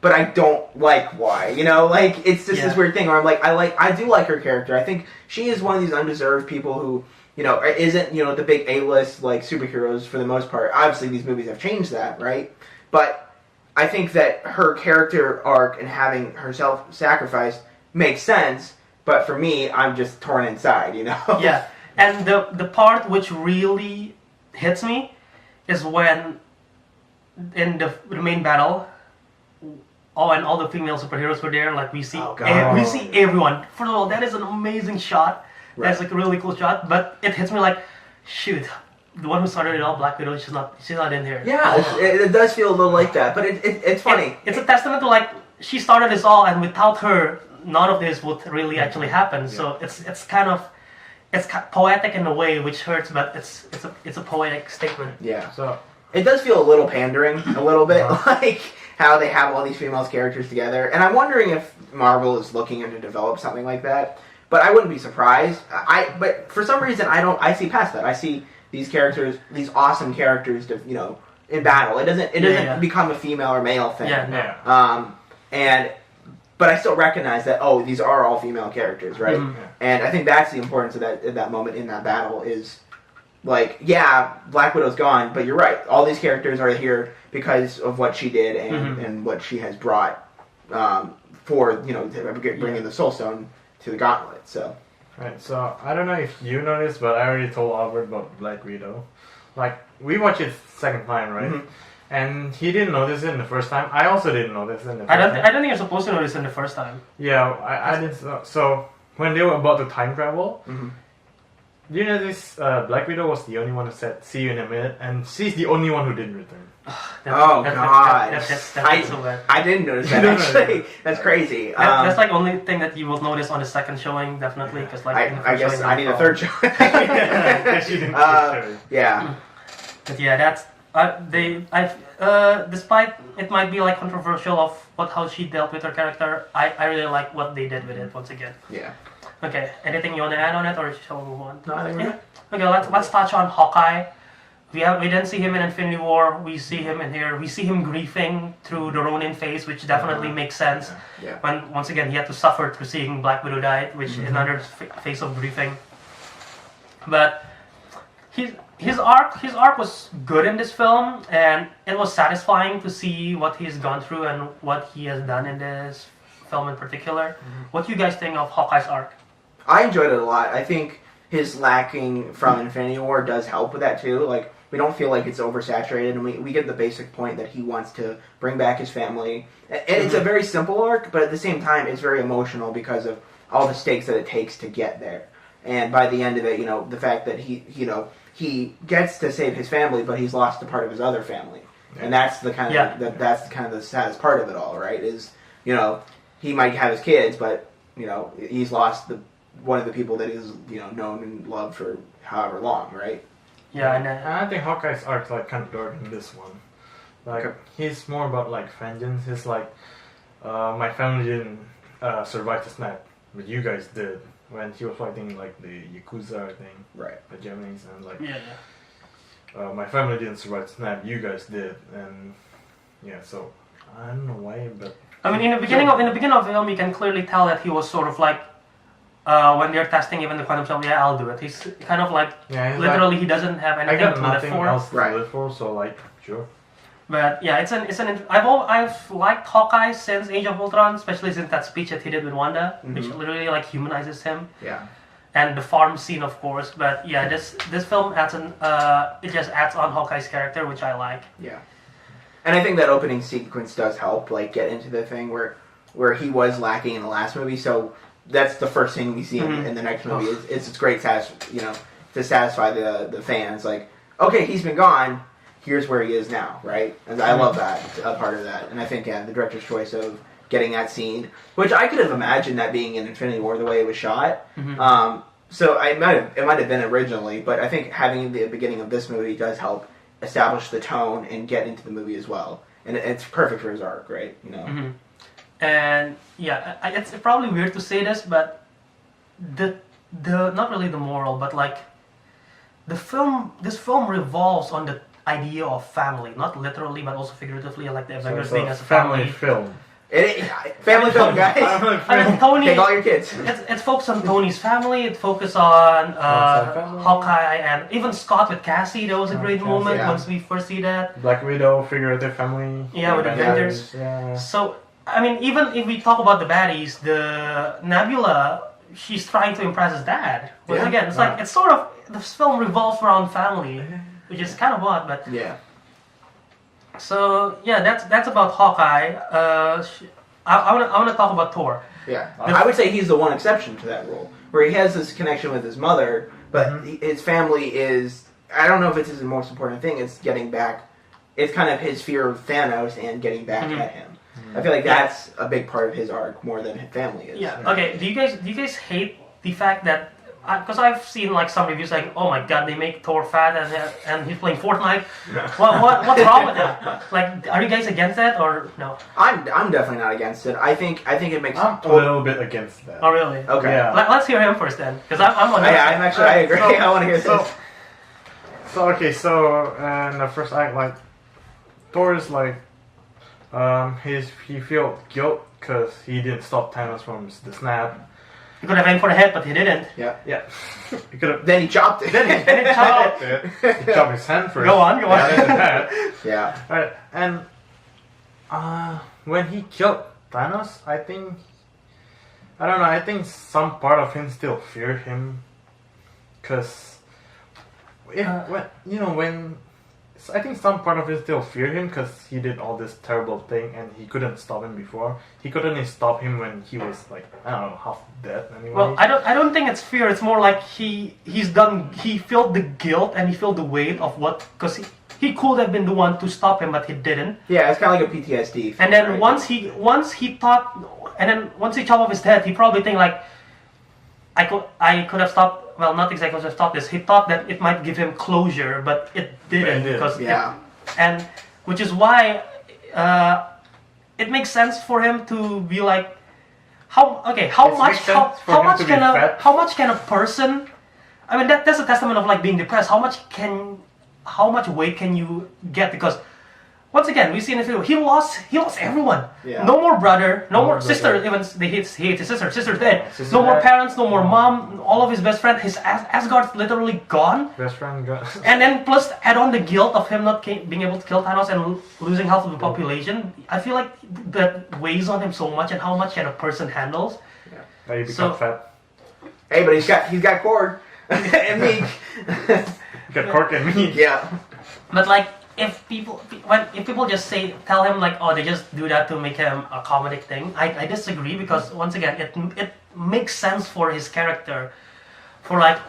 but I don't like why. Like it's just this weird thing where I'm like, I do like her character. I think she is one of these undeserved people who, isn't, the big A-list like superheroes for the most part. Obviously, these movies have changed that, right? But I think that her character arc and having herself sacrificed makes sense. But for me, I'm just torn inside. Yeah. And the part which really hits me is when in the main battle, and all the female superheroes were there. Like we see everyone. First of all, that is an amazing shot. Right. That's like a really cool shot. But it hits me like, shoot, the one who started it all, Black Widow, she's not in here. Yeah, it does feel a little like that. But it's funny. It's a testament to like she started this all, and without her, none of this would really actually happen. Yeah. So it's kind of. It's poetic in a way which hurts, but it's a poetic statement. Yeah. So it does feel a little pandering, a little bit, like how they have all these female characters together. And I'm wondering if Marvel is looking to develop something like that. But I wouldn't be surprised. But for some reason, I see past that. I see these characters, these awesome characters, in battle. It doesn't become a female or male thing. Yeah. No. But I still recognize that, these are all female characters, right? Mm-hmm. And I think that's the importance of that moment in that battle is, like, yeah, Black Widow's gone, but you're right. All these characters are here because of what she did and what she has brought for, bringing the Soul Stone to the Gauntlet, so. Right, so I don't know if you noticed, but I already told Albert about Black Widow. Like, we watched it second time, right? Mm-hmm. And he didn't notice it in the first time. I also didn't notice it in the first time. I don't think you're supposed to notice it in the first time. Yeah, I didn't. So when they were about to time travel, do you know this? Black Widow was the only one who said "see you in a minute," and she's the only one who didn't return. God! That's so bad. I didn't notice that actually. That's crazy. That's like only thing that you will notice on the second showing, definitely, because like I guess I need a third showing. Yeah. But yeah, that's. Despite it might be like controversial of how she dealt with her character, I really like what they did with it once again. Yeah. Okay. Anything you want to add on it, or shall we move on? No, I think Okay. Let's touch on Hawkeye. We didn't see him in Infinity War. We see him in here. We see him grieving through the Ronin phase, which definitely makes sense. Yeah. When once again he had to suffer through seeing Black Widow die, which is another phase of grieving. But his arc was good in this film, and it was satisfying to see what he's gone through and what he has done in this film in particular. What do you guys think of Hawkeye's arc? I enjoyed it a lot. I think his lacking from Infinity War does help with that too. Like, we don't feel like it's oversaturated, and we get the basic point that he wants to bring back his family. And it's a very simple arc, but at the same time, it's very emotional because of all the stakes that it takes to get there. And by the end of it, the fact that he gets to save his family, but he's lost a part of his other family, and that's the kind of that's kind of the saddest part of it all, right? Is he might have his kids, but he's lost one of the people that he's known and loved for however long, right? Yeah, and I think Hawkeye's arc's like kind of dark in this one. Like he's more about like vengeance. He's like, my family didn't survive the snap. but you guys did when he was fighting like the Yakuza thing, Right. the Japanese, and like Yeah. my family didn't survive snap, you guys did, and yeah, so I don't know why, but I mean, in the beginning of the film, you can clearly tell that he was sort of like, when they're testing even the quantum jump, yeah, I'll do it. He's kind of like, yeah, literally, he doesn't have I anything got to live nothing for. else to Right. live for, so like sure. But yeah, I've liked Hawkeye since Age of Ultron, especially since that speech that he did with Wanda, which literally like humanizes him. Yeah. And the farm scene, of course. But yeah, this film it just adds on Hawkeye's character, which I like. Yeah. And I think that opening sequence does help, like, get into the thing where he was lacking in the last movie. So that's the first thing we see in the next movie. It's great, to satisfy the fans. Like, okay, he's been gone. Here's where he is now, right? And I love that, a part of that. And I think, the director's choice of getting that scene, which I could have imagined that being in Infinity War the way it was shot. So it might have been originally, but I think having the beginning of this movie does help establish the tone and get into the movie as well. And it's perfect for his arc, right? You know. And yeah, it's probably weird to say this, but the not really the moral, but like this film revolves on the idea of family, not literally, but also figuratively, like the Avengers being as a family. film. Family film, guys. I mean, Tony. Take all your kids. It's focused on Tony's family. It focused on family. Hawkeye and even Scott with Cassie. That was a great Cassie, moment yeah. once we first see that. Black Widow, figurative family. Yeah, with Avengers. Yeah. So I mean, even if we talk about the baddies, the Nebula, she's trying to impress his dad. But Yeah. again, it's like it's sort of this film revolves around family, which is kind of odd, but Yeah. so yeah, that's about Hawkeye. I wanna talk about Thor. Yeah. I would say he's the one exception to that rule, where he has this connection with his mother, but his family is, I don't know if it's his most important thing, it's getting back, it's kind of his fear of Thanos and getting back at him. I feel like that's a big part of his arc more than his family is. Yeah. Okay. Do you guys hate the fact that because I've seen like some reviews like, oh my god, they make Thor fat and he's playing Fortnite. What's wrong with that? Like, are you guys against that or no? I'm definitely not against it. I think it makes I'm a little bit against that. Oh really? Okay. Yeah. Let's hear him first then, because I'm on. I agree. I want to hear this. So in the first act, like Thor is like, he felt guilt because he didn't stop Thanos from the snap. He could have aimed for the head, but he didn't. Yeah. He could have. Then he chopped it. Then he chopped it. He chopped his hand first. Go on. Yeah, then the head. Yeah. Right, and when he killed Thanos, I don't know. I think some part of him still feared him, cause I think some part of him still feared him because he did all this terrible thing and he couldn't stop him before. He couldn't stop him when he was like, I don't know, half dead anyway. Well, I don't think it's fear. It's more like he felt the guilt and he felt the weight of what, because he could have been the one to stop him, but he didn't. Yeah, it's kind of like a PTSD. And then right? once he chopped off his head, he probably think like, I could have stopped. Well, not exactly to stop this. He thought that it might give him closure, but it didn't. Because and which is why it makes sense for him to be like, how much can a person? I mean, that's a testament of like being depressed. How much weight can you get? Because once again, we see in the film, he lost everyone. Yeah. No more brother, no more sister. brother. Even he hates his sister. Sister's dead. Sister's No more dead. parents. No more mom. All of his best friend. His Asgard's literally gone. Best friend got. And then plus add on the guilt of him not being able to kill Thanos and losing half of the population. I feel like that weighs on him so much. And how much can a person handle? He become fat. Hey, but he's got cord and meat. He got cork and meat. Yeah. But like, if people just tell him like, oh, they just do that to make him a comedic thing, I disagree, because once again, it makes sense for his character. For like,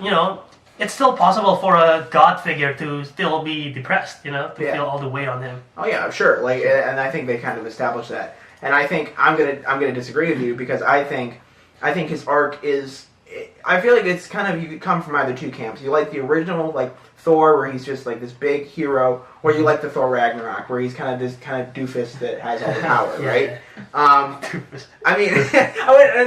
it's still possible for a god figure to still be depressed, to feel all the weight on him. Oh yeah, sure. Like, and I think they kind of established that. And I think I'm gonna disagree with you, because I think his arc is I feel like it's kind of, you could come from either two camps. You like the original, like Thor, where he's just like this big hero, or you like the Thor Ragnarok, where he's kind of this kind of doofus that has all the power, right? I mean,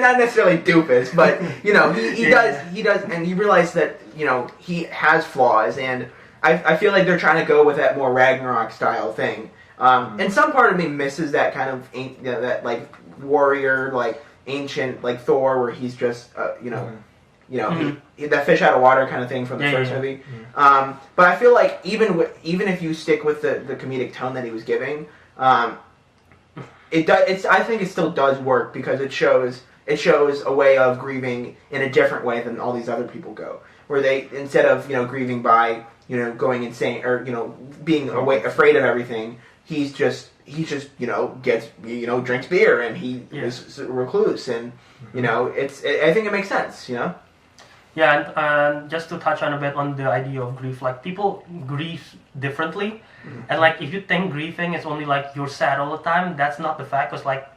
not necessarily doofus, but you know, he does, and you realize that, you know, he has flaws, and I feel like they're trying to go with that more Ragnarok style thing. And some part of me misses that kind of that like warrior, like ancient, like Thor, where he's just that fish out of water kind of thing from the first movie. But I feel like even if you stick with the comedic tone that he was giving, it does. I think it still does work because it shows a way of grieving in a different way than all these other people go. Where they, instead of grieving by going insane or being afraid of everything, he just gets drinks beer and he is recluse, and I think it makes sense. Yeah, and just to touch on a bit on the idea of grief, like people grieve differently, and like if you think grieving is only like you're sad all the time, that's not the fact. Because like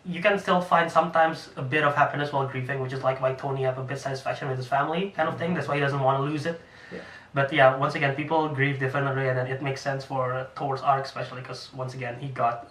you can still find sometimes a bit of happiness while grieving, which is like why Tony have a bit of satisfaction with his family kind of thing. That's why he doesn't want to lose it. Yeah. But yeah, once again, people grieve differently, and then it makes sense for Thor's arc, especially because once again he got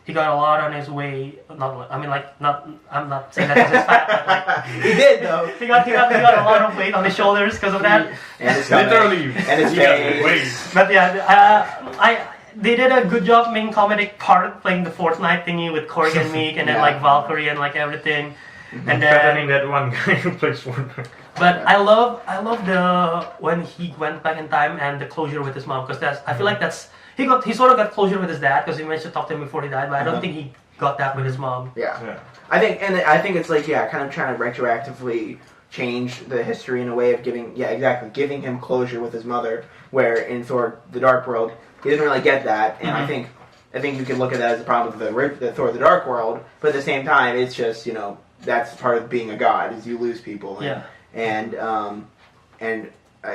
a lot on his way. I'm not saying that because it's fat, but like he did though. he got a lot of weight on his shoulders because of that. And his literally, and his face. But yeah, they did a good job making comedic part, playing the Fortnite thingy with Korg and Meek, and then like Valkyrie and like everything, and then that one guy who plays Fortnite. But I love the when he went back in time and the closure with his mom, because I feel like he sort of got closure with his dad because he managed to talk to him before he died, but I don't think he got that with his mom. Yeah. I think it's like kind of trying to retroactively change the history in a way of giving him closure with his mother, where in Thor: The Dark World he didn't really get that, and I think you could look at that as a problem with the Thor: The Dark World, but at the same time it's just that's part of being a god, is you lose people. And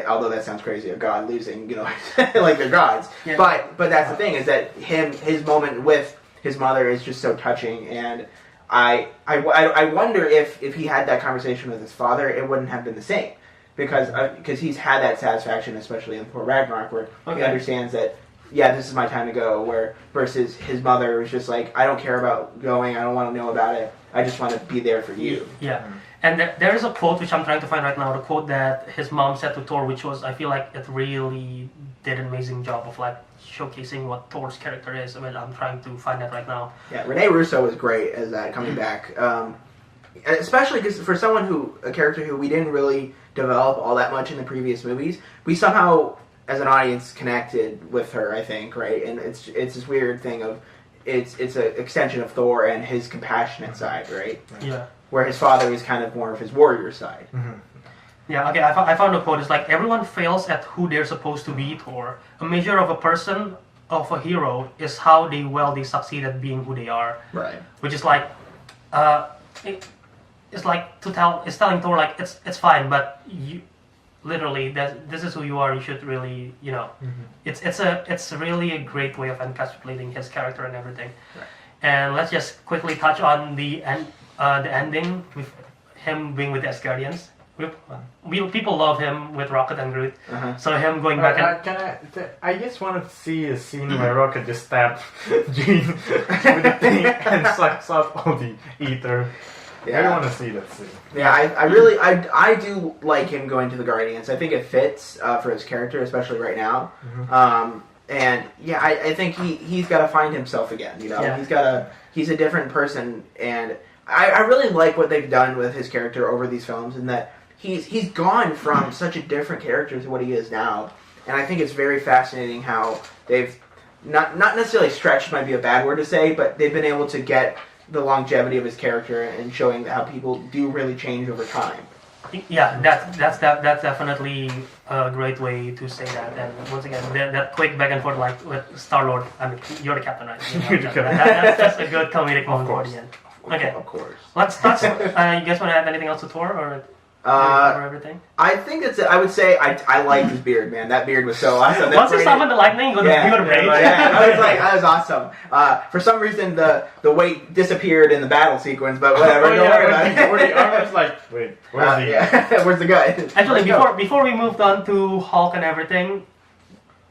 although that sounds crazy, a god losing, like they're gods. Yeah. But that's the thing, is that his moment with his mother is just so touching, and I wonder if he had that conversation with his father, it wouldn't have been the same, because he's had that satisfaction, especially in Thor Ragnarok, where he understands that this is my time to go. Where versus his mother was just like, I don't care about going, I don't want to know about it, I just want to be there for you. Yeah. And there is a quote which I'm trying to find right now, the quote that his mom said to Thor, which was, I feel like it really did an amazing job of like showcasing what Thor's character is. I mean, I'm trying to find that right now. Yeah, Rene Russo was great as that coming back. Especially because for a character who we didn't really develop all that much in the previous movies, we somehow, as an audience, connected with her, I think, right? And it's this weird thing of, it's an extension of Thor and his compassionate side, right? Yeah. Where his father is kind of more of his warrior side. Yeah, okay, I found a quote. It's like, everyone fails at who they're supposed to be, Thor. A measure of a person, of a hero, is how they succeed at being who they are. Right. Which is like, it's telling Thor, like, it's fine, but you, literally, this is who you are, you should really, it's really a great way of encapsulating his character and everything. Right. And let's just quickly touch on the ending with him being with the Asgardians. People love him with Rocket and Groot. So him going back and... I just want to see a scene where Rocket just stabs Jean with the thing and sucks up all the ether. Yeah. I want to see that scene. Yeah, I do like him going to the Guardians. I think it fits for his character, especially right now. And yeah, I think he's got to find himself again. He's a different person, and I really like what they've done with his character over these films, in that he's gone from such a different character to what he is now, and I think it's very fascinating how they've not necessarily stretched, might be a bad word to say, but they've been able to get the longevity of his character and showing how people do really change over time. Yeah, that's definitely a great way to say that. And once again, that quick back and forth, like with Star-Lord. I mean, you're the captain, right? That's a good comedic moment for the end. Okay, of course. Let's. You guys want to add anything else to Thor, or? Or everything. I think I would say I liked his beard, man. That beard was so awesome. Once he summoned the lightning, he would have rage. That was awesome. For some reason, the weight disappeared in the battle sequence, but whatever. Don't worry about it. Where the armor's like, wait, where's the where's the gun? Actually, before we moved on to Hulk and everything,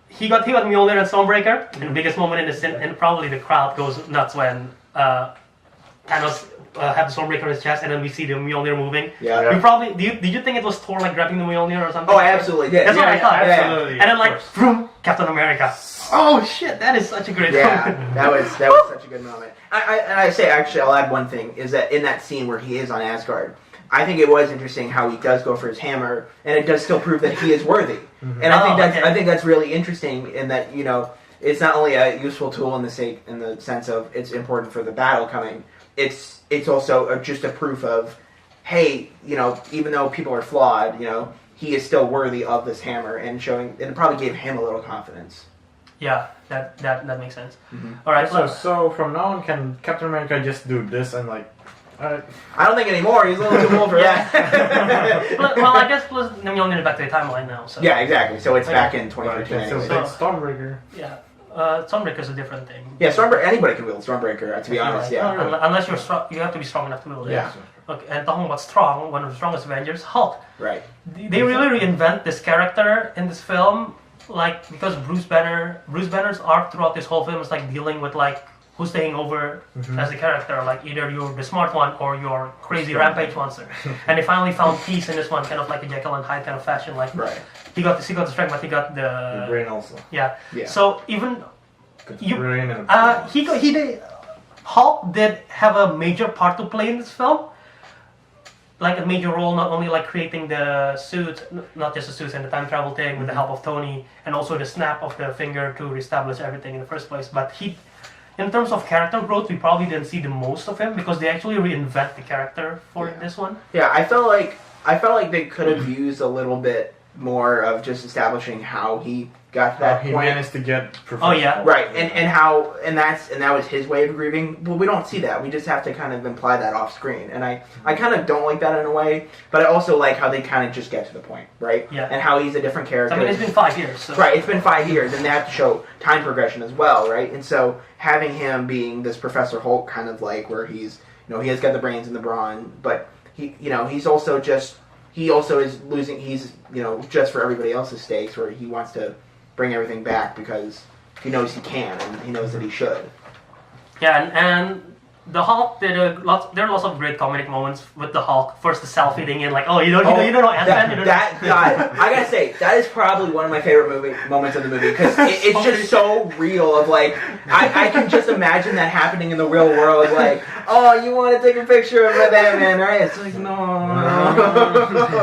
he got Mjolnir and Stormbreaker, and the biggest moment in the scene, and probably the crowd goes nuts when Thanos have the Stormbreaker in his chest, and then we see the Mjolnir moving. Yeah. You probably did you think it was Thor like grabbing the Mjolnir or something? Oh, I absolutely did. That's what I thought. Absolutely. And then like, vroom, Captain America. Oh shit, that is such a great moment. that was such a good moment. Actually, I'll add one thing, is that in that scene where he is on Asgard, I think it was interesting how he does go for his hammer, and it does still prove that he is worthy. Mm-hmm. And I think that's really interesting in that, you know, it's not only a useful tool in the sense of it's important for the battle coming. It's also just a proof of, hey, you know, even though people are flawed, you know, he is still worthy of this hammer, and it probably gave him a little confidence. Yeah, that makes sense. Mm-hmm. All right. So from now on, can Captain America just do this and like? I don't think anymore. He's a little too old for that. Well, I guess plus the Mjolnir is back to the timeline now. So. Yeah, exactly. So it's back in 2013. So it's Stormbreaker. Yeah. Stormbreaker is a different thing. Yeah, Stormbreaker. Anybody can wield Stormbreaker. To be honest, yeah. Unless you're strong, you have to be strong enough to wield it. Yeah. Okay, and talking about strong, one of the strongest Avengers, Hulk. Right. They really reinvent this character in this film, like because Bruce Banner's arc throughout this whole film is like dealing with like who's taking over as the character, like either you're the smart one or you're crazy rampage monster. And they finally found peace in this one, kind of like a Jekyll and Hyde kind of fashion. Like he got the strength, but he got the brain also. Yeah. So even Hulk did have a major part to play in this film. Like a major role, not only like creating the suit, not just the suits and the time travel thing with the help of Tony, and also the snap of the finger to reestablish everything in the first place. But in terms of character growth, we probably didn't see the most of him because they actually reinvent the character for this one. Yeah, I felt like they could have used a little bit more of just establishing how he got to that point. He managed to get professional. Oh yeah, right, and that was his way of grieving. Well, we don't see that. We just have to kind of imply that off screen, and I kind of don't like that in a way. But I also like how they kind of just get to the point, right? Yeah. And how he's a different character. I mean, it's been 5 years. So. Right, it's been 5 years, and they have to show time progression as well, right? And so having him being this Professor Hulk kind of like where he's, you know, he has got the brains and the brawn, but he's also is losing. He's, you know, just for everybody else's sakes, where he wants to bring everything back because he knows he can and he knows that he should. Yeah, and the Hulk did there are lots of great comedic moments with the Hulk. First, the selfie thing in, like, you don't know Ant-Man. I gotta say, that is probably one of my favorite moments of the movie because it's just so real. Of like, I can just imagine that happening in the real world. Like, oh, you want to take a picture of Ant-Man, right? It's like, no.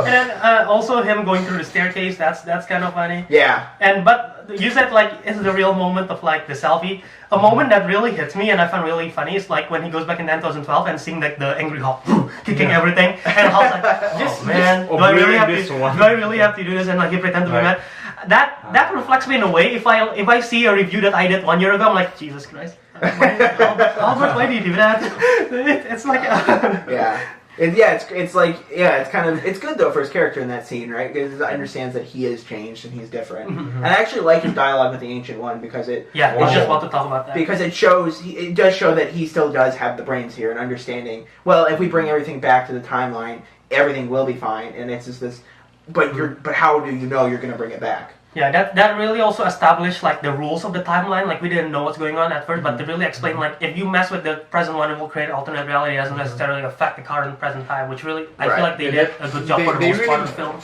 And also him going through the staircase. That's kind of funny. Yeah. But you said like it's the real moment of like the selfie. A moment that really hits me and I found really funny is like when he goes back in 2012 and seeing like the angry Hulk kicking everything, and Hulk's like, man, do I really have to do this? And like he pretends to be mad. That reflects me in a way. If I see a review that I did 1 year ago, I'm like, Jesus Christ, Albert, why do you do that? It's like it's good though for his character in that scene, right? Because he understands that he is changed and he's different. Mm-hmm. And I actually like his dialogue with the Ancient One because I was just about to talk about that. Because it does show that he still does have the brains here and understanding. Well, if we bring everything back to the timeline, everything will be fine. And it's just this, but how do you know you're going to bring it back? Yeah, that really also established like the rules of the timeline. Like we didn't know what's going on at first, but they really explained like if you mess with the present one, it will create alternate reality. It doesn't necessarily affect the current present time, which really I feel like they did a good job for the most part of the film.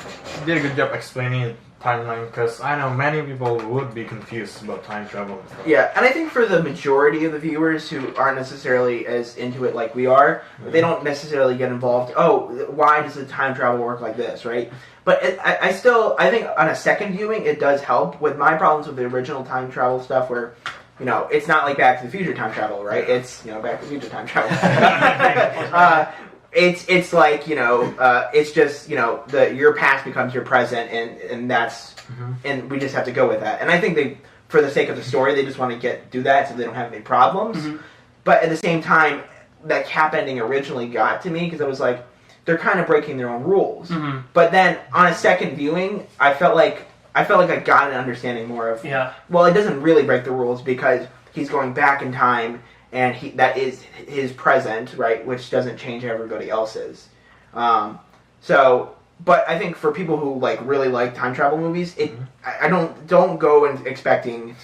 Did a good job explaining the timeline because I know many people would be confused about time travel and stuff. Yeah, and I think for the majority of the viewers who aren't necessarily as into it like we are, they don't necessarily get involved. Oh, why does the time travel work like this, right? But I think on a second viewing, it does help. With my problems with the original time travel stuff where, you know, it's not like Back to the Future time travel, right? It's, you know, Back to the Future time travel. It's like, you know, it's just, you know, your past becomes your present, and that's, and we just have to go with that. And I think for the sake of the story, they just want to do that so they don't have any problems. Mm-hmm. But at the same time, that Cap ending originally got to me because I was like, they're kind of breaking their own rules. Mm-hmm. But then on a second viewing, I felt like I got an understanding more of. Yeah. Well, it doesn't really break the rules because he's going back in time, and that is his present, right? Which doesn't change everybody else's. But I think for people who like really like time travel movies, I don't go in expecting.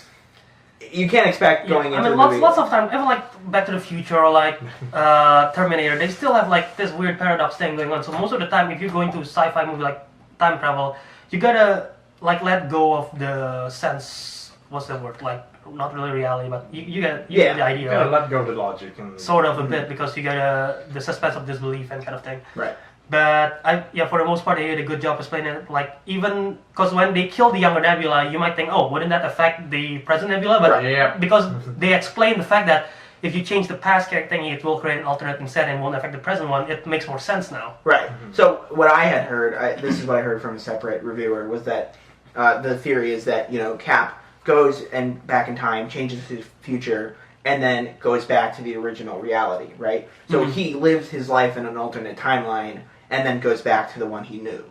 You can't expect going into the movie. Lots of time, even like Back to the Future or like Terminator, they still have like this weird paradox thing going on. So most of the time, if you're going to a sci-fi movie like time travel, you gotta like let go of the sense. What's the word? Like not really reality, but you get the idea. You gotta right? let go of the logic and Sort of a bit because you get the suspense of disbelief and kind of thing. Right. But for the most part, they did a good job explaining it. Like even because when they kill the younger Nebula, you might think, oh, wouldn't that affect the present Nebula? But because they explain the fact that if you change the past character thingy, it will create an alternate instead and won't affect the present one. It makes more sense now. Right. So what I had heard, this is what I heard from a separate reviewer, was that the theory is that Cap goes and back in time, changes his future, and then goes back to the original reality. Right. So he lives his life in an alternate timeline. And then goes back to the one he knew.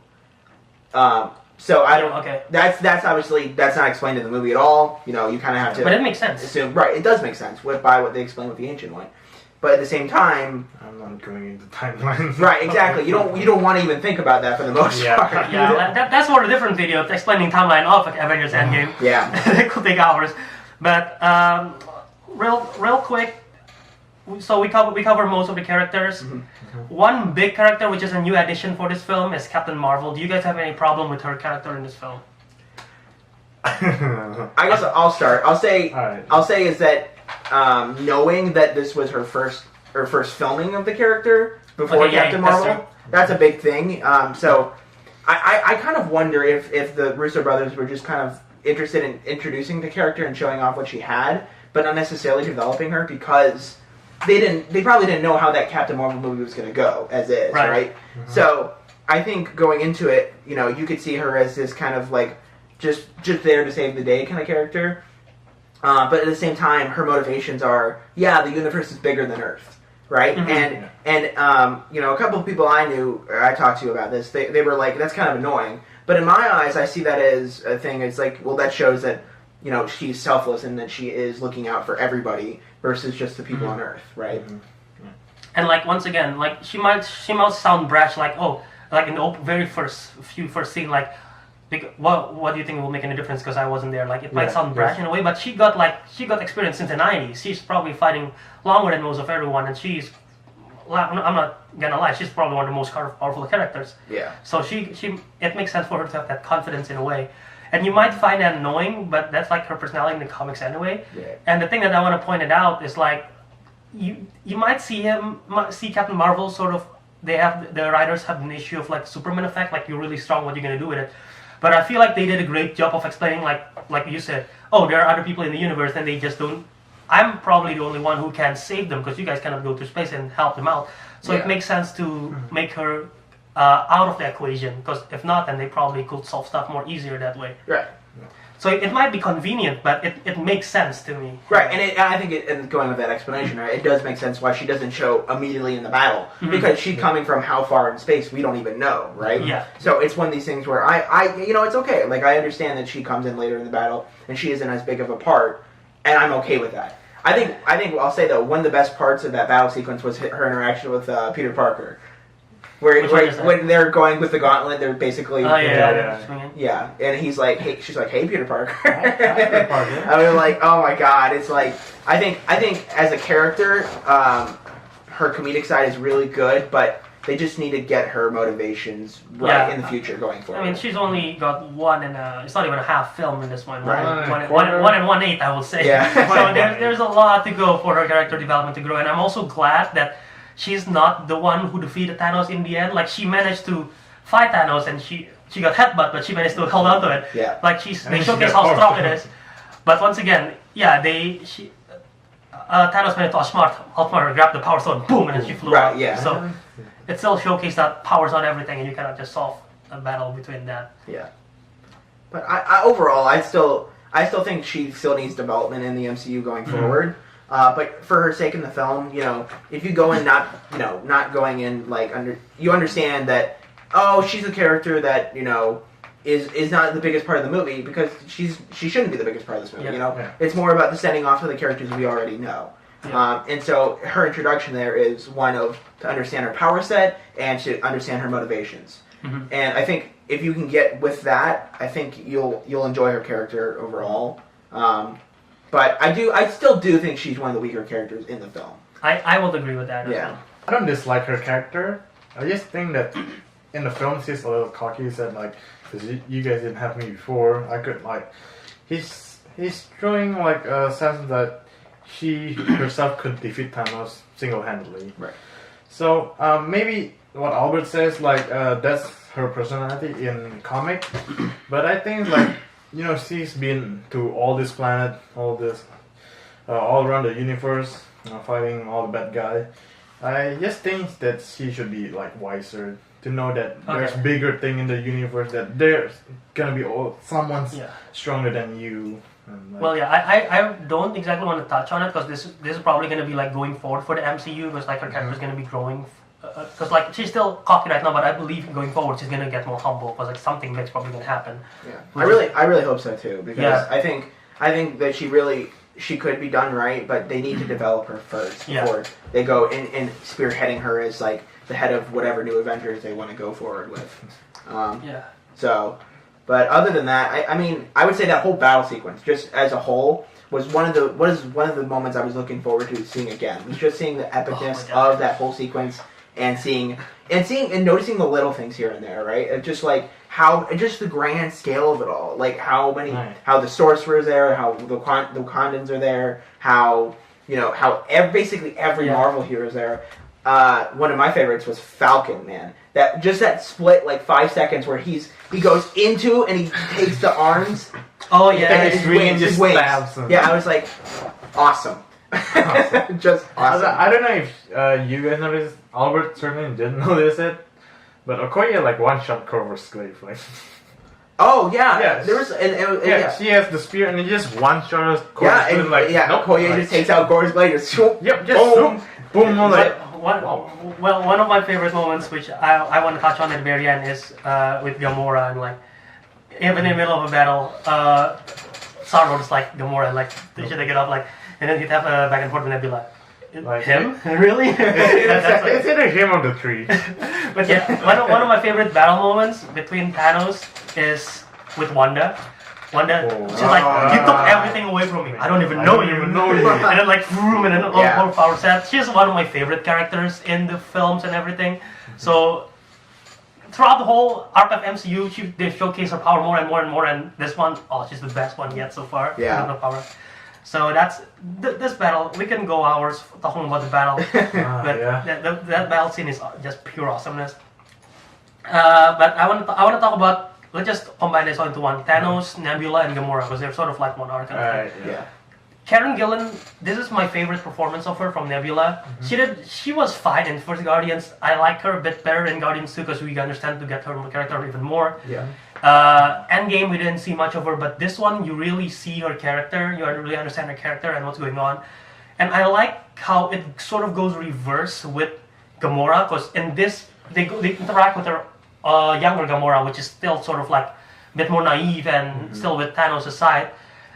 So I don't. Okay. That's obviously that's not explained in the movie at all. You kind of have to. But it makes sense. Assume, right. It does make sense by what they explain with the ancient one. But at the same time, I'm not going into timelines. Right. Exactly. You don't want to even think about that for the most part. Yeah. That's for a different video explaining timeline of Avengers Endgame. Yeah. It could take hours. But real quick. So we cover most of the characters. One big character, which is a new addition for this film, is Captain Marvel. Do you guys have any problem with her character in this film? I guess I'll start. I'll say is that knowing that this was her first filming of the character before Captain Marvel, that's a big thing. So I kind of wonder if the Russo brothers were just kind of interested in introducing the character and showing off what she had, but not necessarily developing her because they probably didn't know how that Captain Marvel movie was going to go as is, right? So I think going into it, you could see her as this kind of like just there to save the day kind of character. But at the same time, her motivations are, the universe is bigger than Earth, right? And a couple of people I talked to about this, they were like, that's kind of annoying. But in my eyes, I see that as a thing. It's like, well, that shows that she's selfless and that she is looking out for everybody versus just the people on Earth, right? And like once again, like she might sound brash, like in the very first scene, like what do you think will make any difference because I wasn't there? Like it might sound brash in a way, but she got experience since the 90s. She's probably fighting longer than most of everyone, and she's. I'm not gonna lie, she's probably one of the most powerful characters. Yeah. So it makes sense for her to have that confidence in a way. And you might find that annoying, but that's like her personality in the comics anyway. Yeah. And the thing that I want to point it out is like, you might see Captain Marvel sort of, the writers have an issue of like Superman effect, like you're really strong, what you're gonna do with it. But I feel like they did a great job of explaining, like you said, there are other people in the universe and they just don't. I'm probably the only one who can save them because you guys cannot go to space and help them out. So it makes sense to make her out of the equation, because if not, then they probably could solve stuff more easier that way. Right. So it might be convenient, but it makes sense to me. Right, and I think and going with that explanation, right, it does make sense why she doesn't show immediately in the battle, because she's coming from how far in space we don't even know, right? Yeah. So it's one of these things where it's okay. Like I understand that she comes in later in the battle and she isn't as big of a part, and I'm okay with that. I think I'll say though, one of the best parts of that battle sequence was her interaction with Peter Parker. When they're going with the gauntlet, they're basically yeah, and he's like, hey, she's like, hey, Peter Parker. I mean, like, oh my god, it's like I think as a character, her comedic side is really good, but they just need to get her motivations right in the future going forward. I mean, she's only got one and it's not even a half film in this one. Right. One and 1/8, I would say. Yeah. So there's a lot to go for her character development to grow, and I'm also glad that she's not the one who defeated Thanos in the end. Like, she managed to fight Thanos, and she got headbutt, but she managed to hold on to it. Yeah. Like, they showcase how strong it is. But once again, Thanos managed to outsmart her, grab the power stone, boom, and then she flew out. Yeah. So it still showcased that power's not everything, and you cannot just solve a battle between that. Yeah. But I overall, I still think she still needs development in the MCU going forward. But for her sake in the film, if you go in not going in like you understand that she's a character that is not the biggest part of the movie because she shouldn't be the biggest part of this movie. It's more about the setting off of the characters we already know. Yeah. And so her introduction there is one of to understand her power set and to understand her motivations. Mm-hmm. And I think if you can get with that, I think you'll enjoy her character overall. But I still do think she's one of the weaker characters in the film. I would agree with that. Yeah. I don't dislike her character. I just think that in the film she's a little cocky. Said like, because you guys didn't have me before, I could like. He's throwing like a sense that she herself could defeat Thanos single-handedly. Right. So maybe what Albert says like that's her personality in comic, but I think like she's been to all this planet, all around the universe, fighting all the bad guys. I just think that she should be like wiser to know that there's bigger thing in the universe, that there's gonna be someone's stronger than you. Well, yeah, I don't exactly want to touch on it because this is probably going to be like going forward for the MCU because like her character is going to be growing because like she's still cocky right now, but I believe going forward she's going to get more humble because like something big's probably going to happen. Yeah, I really hope so too because I think that she could be done right, but they need to develop her first before they go in spearheading her as like the head of whatever new Avengers they want to go forward with. So. But other than that, I mean, I would say that whole battle sequence, just as a whole, was one of the moments I was looking forward to seeing again. Was just seeing the epicness of that whole sequence and noticing the little things here and there, right? And just like just the grand scale of it all, like how the Sorcerer's there, how the Wakandans are there, how basically every Marvel hero is there. One of my favorites was Falcon, man. That split like 5 seconds where he goes into and he takes the arms. Oh yeah, and his wings. Stabs him. Yeah, I was like, awesome. Just awesome. I don't know if you guys noticed. Albert certainly didn't notice it, but Okoye like one shot Corvus Glaive. Like. Oh yeah, yes. There was she has the spear and he just one shot Corvus Glaive. Okoye just takes out Corvus Glaive. Just boom. Well, one of my favorite moments, which I want to touch on at the very end, is with Gamora and like, even in the middle of a battle, Star-Lord's like Gamora, like they should take it up, like, and then he'd have a back and forth with Nebula. Like him? Really? It's either him or the tree. But yeah, one of my favorite battle moments between Thanos is with Wanda. She's like, you took everything away from me. I don't even know you. And then like, and then all power set. She's one of my favorite characters in the films and everything. So throughout the whole arc of MCU, they showcase her power more and more and more. And this one, she's the best one yet so far. Yeah. Power. So that's this battle. We can go hours talking about the battle, but that battle scene is just pure awesomeness. But I want to talk about. Let's just combine this all into one. Thanos, Nebula, and Gamora, because they're sort of like one arc. Karen Gillan, this is my favorite performance of her from Nebula. Mm-hmm. She was fine in First Guardians. I like her a bit better in Guardians 2 because we understand to get her character even more. Yeah. Endgame, we didn't see much of her, but this one, you really see her character. You really understand her character and what's going on. And I like how it sort of goes reverse with Gamora, because in this, they interact with her younger Gamora, which is still sort of like a bit more naive and still with Thanos aside.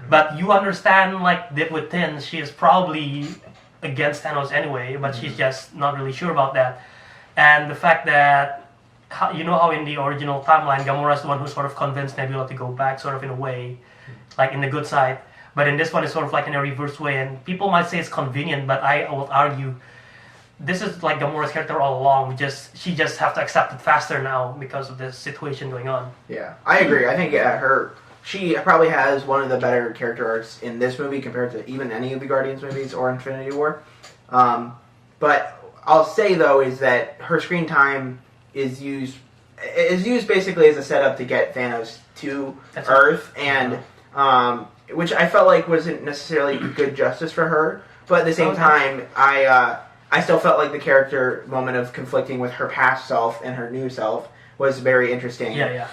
But you understand, like, deep within, she is probably against Thanos anyway, but she's just not really sure about that. And the fact that, you know how in the original timeline, Gamora is the one who sort of convinced Nebula to go back, sort of in a way, like in the good side. But in this one, it's sort of like in a reverse way. And people might say it's convenient, but I will argue this is like Gamora's character all along. She just have to accept it faster now because of this situation going on. Yeah, I agree. I think she probably has one of the better character arcs in this movie compared to even any of the Guardians movies or Infinity War. But I'll say though is that her screen time is used basically as a setup to get Thanos to Earth, and which I felt like wasn't necessarily good justice for her. But at the same time, I still felt like the character moment of conflicting with her past self and her new self was very interesting. Yeah.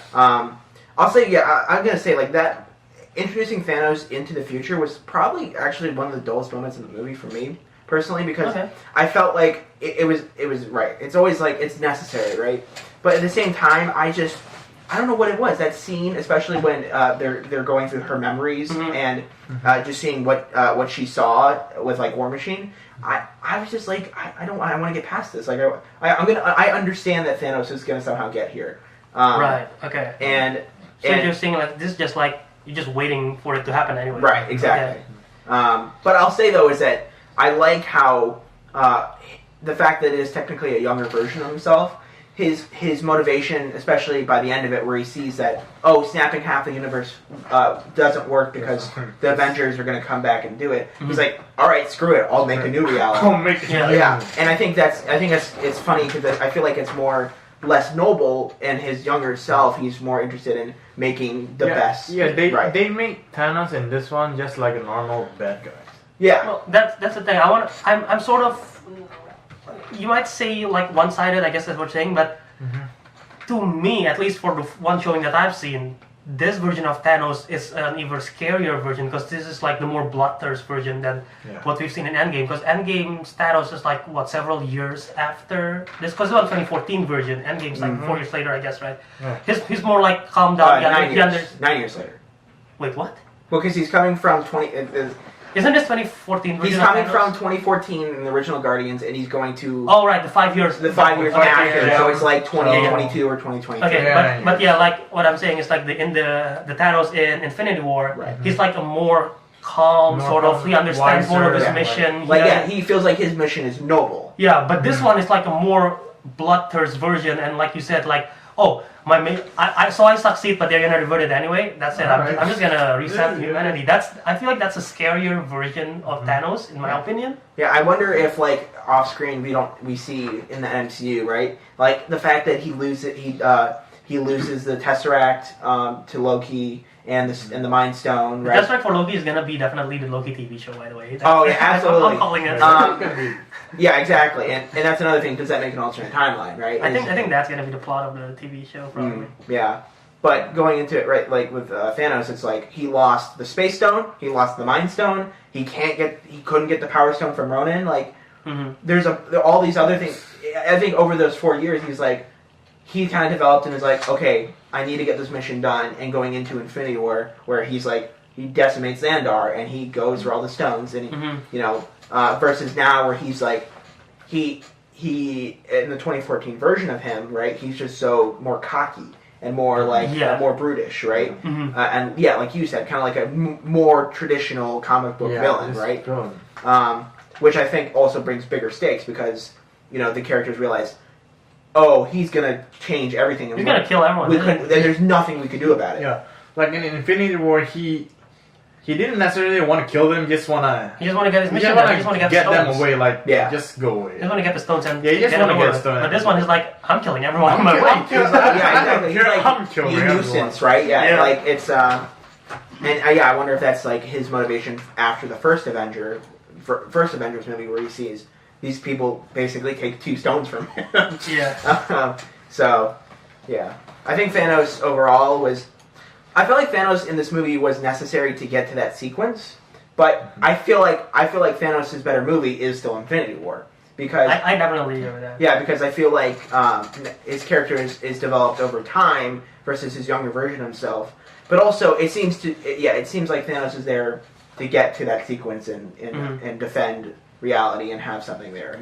I'll say, I'm gonna say like that. introducing Thanos into the future was probably actually one of the dullest moments in the movie for me personally, because I felt like it was right. It's always like it's necessary, right? But at the same time, I don't know what it was. That scene, especially when they're going through her memories and just seeing what she saw with like War Machine. I was just like, I want to get past this. Like I understand that Thanos is gonna somehow get here. Right. Okay. And you're saying like this is just like you're just waiting for it to happen anyway. Right. Exactly. Okay. But I'll say though is that I like how the fact that it is technically a younger version of himself. His motivation, especially by the end of it, where he sees that snapping half the universe doesn't work because the Avengers are going to come back and do it. He's like, all right, screw it, I'll make a new reality. I'll make it. Yeah, and I think it's funny because I feel like it's less noble, and his younger self, he's more interested in making the best. Yeah, they make Thanos in this one just like a normal bad guy. Yeah, well, that's the thing. I'm sort of. You might say like one-sided, I guess that's what you're saying, but to me, at least for the one showing that I've seen, this version of Thanos is an even scarier version because this is like the more bloodthirst version than what we've seen in Endgame. Because Endgame's Thanos is like several years after this, because it's a 2014 version. Endgame's like 4 years later, I guess, right? Yeah. He's more like calm down. 9 years later. Wait, what? Well, because he's coming from Isn't this 2014 version? He's coming from 2014 in the original Guardians, and he's going to. Oh right, the 5 years. The 5 years after, yeah. so it's like 2022 or 2023. Okay, but like what I'm saying is like the Thanos in Infinity War, he's like a more calm sort of. He understands more of his mission. He feels like his mission is noble. Yeah, but this one is like a more bloodthirst version, and like you said, like I succeed, but they're gonna revert it anyway. That's it. I'm just gonna reset humanity. I feel like that's a scarier version of Thanos, in my opinion. Yeah, I wonder if like off screen we see in the MCU, right? Like the fact that he loses the Tesseract to Loki and the Mind Stone, right? The Tesseract for Loki is gonna be definitely the Loki TV show, by the way. Oh yeah, absolutely. I'm calling it. Yeah, exactly, and that's another thing. Does that make an alternate timeline, right? I think that's gonna be the plot of the TV show, probably. Yeah, but going into it, right, like with Thanos, it's like he lost the Space Stone, he lost the Mind Stone, he couldn't get the Power Stone from Ronan. Like, there's all these other things. I think over those 4 years, he kind of developed and is like, okay, I need to get this mission done. And going into Infinity War, where he's like, he decimates Xandar and he goes for all the stones, and versus now where he's like, he in the 2014 version of him, right? He's just so more cocky and more like more brutish, right? And like you said, kind of like a more traditional comic book villain, right? Which I think also brings bigger stakes because the characters realize, oh, he's gonna change everything. He's gonna kill everyone. There's nothing we can do about it. Yeah, like in Infinity War, he didn't necessarily want to kill them. He just want to get his mission. He just want to get them away. Like, just go away. He just want to get the stones and he just want to get the stones. But this one is like, I'm killing everyone on my way. Exactly. He's like a nuisance, right? Yeah, like it's I wonder if that's like his motivation after the first Avengers movie, where he sees these people basically take 2 stones from him. I think Thanos overall was. I feel like Thanos in this movie was necessary to get to that sequence, but I feel like Thanos' better movie is still Infinity War because I definitely agree with that. Yeah, because I feel like his character is developed over time versus his younger version of himself. But also, it seems like Thanos is there to get to that sequence and defend reality and have something there,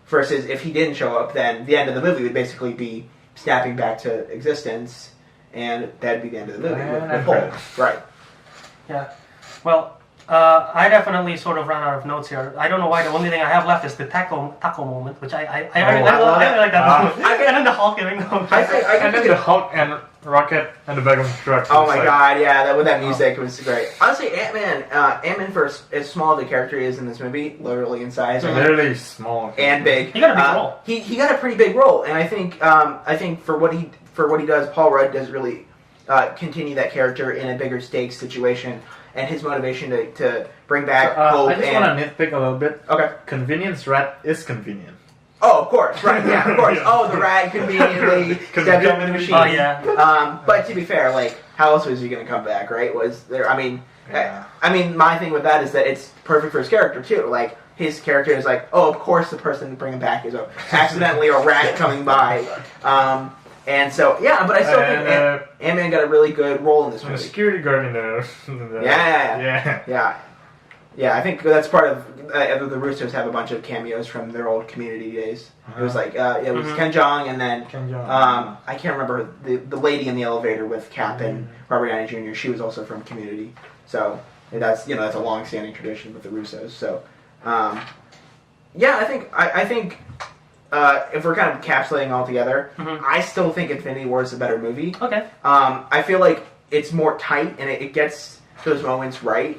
Versus if he didn't show up, then the end of the movie would basically be snapping back to existence. And that'd be the end of the movie with Hulk. Right. Yeah. Well, I definitely sort of ran out of notes here. I don't know why. The only thing I have left is the taco moment, which I really like that moment. And then the Hulk giving them. And then the Hulk and Rocket and the back of the truck. Oh my god, yeah, with that music, it was great. Honestly, Ant-Man for as small of a character he is in this movie, literally in size. Literally small. And big. He got a big role. He got a pretty big role, and I think for what he does, Paul Rudd does really continue that character in a bigger stakes situation, and his motivation to bring back hope. I just want to nitpick a little bit. Okay. Convenience Rat is convenient. Oh, of course, right? Yeah, of course. Oh, the rat conveniently stepped up in the machine. Oh yeah. But to be fair, like, how else was he going to come back, right? Was there? I mean, my thing with that is that it's perfect for his character too. Like, his character is like, oh, of course, the person to bring him back is accidentally a rat coming by. And so, yeah, but I still think Ant-Man got a really good role in this movie. The security guard in the Yeah, I think that's part of the Russos have a bunch of cameos from their old Community days. It was like it was Ken Jeong, and then I can't remember the lady in the elevator with Cap and Robert Downey Jr. She was also from Community, so that's a long-standing tradition with the Russos. So yeah, I think if we're kind of encapsulating all together, I still think Infinity War is a better movie. Okay. I feel like it's more tight and it gets those moments right.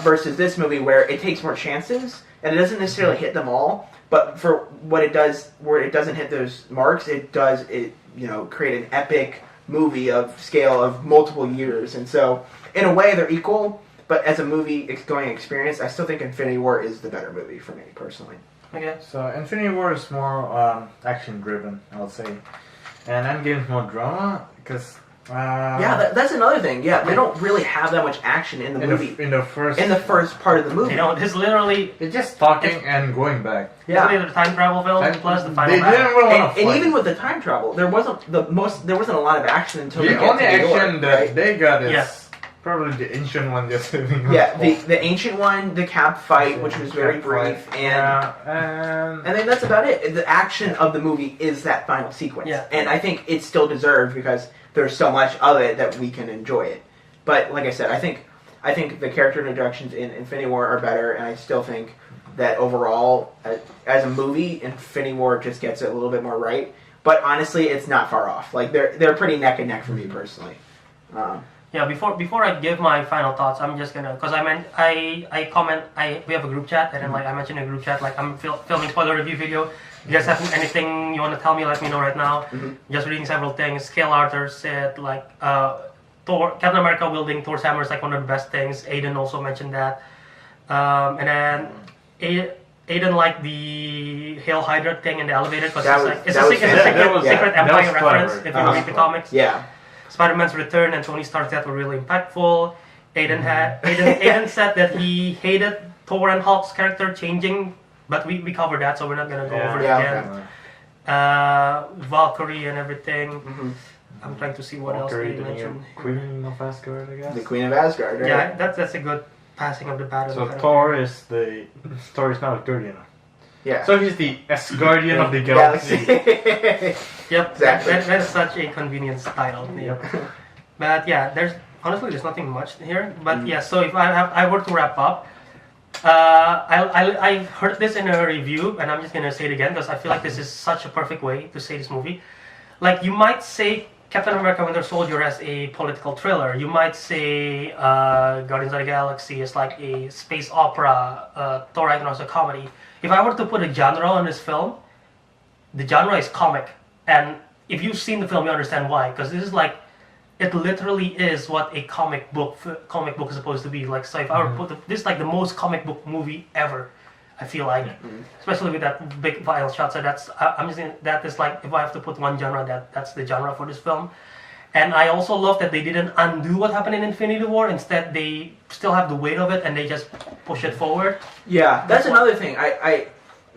Versus this movie where it takes more chances and it doesn't necessarily hit them all, but for what it does, where it doesn't hit those marks, it create an epic movie of scale of multiple years. And so, in a way, they're equal, but as a movie going experience, I still think Infinity War is the better movie for me personally. Okay. So Infinity War is more action driven, I would say, and Endgame is more drama because. That's another thing. Yeah, they don't really have that much action in the movie. In the first part of the movie. It's literally... It's just talking and going back. Yeah. It's the time travel film plus the final battle. They didn't really want to and even with the time travel, there wasn't a lot of action until they get to New York. The only action that right? they got is probably the ancient one just living on the ancient one, the Cap fight, which was very brief, and then that's about it. The action of the movie is that final sequence. Yeah. And I think it's still deserved because there's so much of it that we can enjoy it. But like I said, I think the character introductions in Infinity War are better, and I still think that overall, as a movie, Infinity War just gets it a little bit more right. But honestly, it's not far off. Like they're pretty neck and neck for me personally. Before I give my final thoughts, I'm just gonna, because we have a group chat, and then like I mentioned in a group chat, like I'm filming spoiler review video. If you guys have anything you want to tell me, let me know right now. Just reading several things. Scale Arthur said like Captain America wielding Thor's hammer is like one of the best things. Aiden also mentioned that, and then Aiden liked the Hail Hydra thing in the elevator because it's a Secret Empire reference if you read the comics. Yeah. Spider-Man's return and Tony Stark's death were really impactful. Aiden said that he hated Thor and Hulk's character changing, but we covered that, so we're not gonna go over it again. Okay. Valkyrie and everything. I'm trying to see what Valkyrie, else they mentioned. Queen of Asgard, I guess. The Queen of Asgard, right? Yeah, that's a good passing of the baton. So Thor is now Asgardian. Yeah. So he's the Asgardian of the galaxy. Yep, exactly. That is such a convenience title. Yep. But yeah, there's nothing much here. But yeah, so if I were to wrap up, I heard this in a review, and I'm just gonna say it again because I feel like this is such a perfect way to say this movie. Like you might say Captain America: Winter Soldier as a political thriller. You might say Guardians of the Galaxy is like a space opera. Thor Ragnarok is a comedy. If I were to put a genre on this film, the genre is comic. And if you've seen the film, you understand why. Because this is like, it literally is what a comic book is supposed to be. Like, so if I were to put this is like the most comic book movie ever. I feel like, especially with that big violent shot. So I'm just saying that is like, if I have to put one genre, that's the genre for this film. And I also love that they didn't undo what happened in Infinity War. Instead, they still have the weight of it and they just push it forward. Yeah, that's another thing. I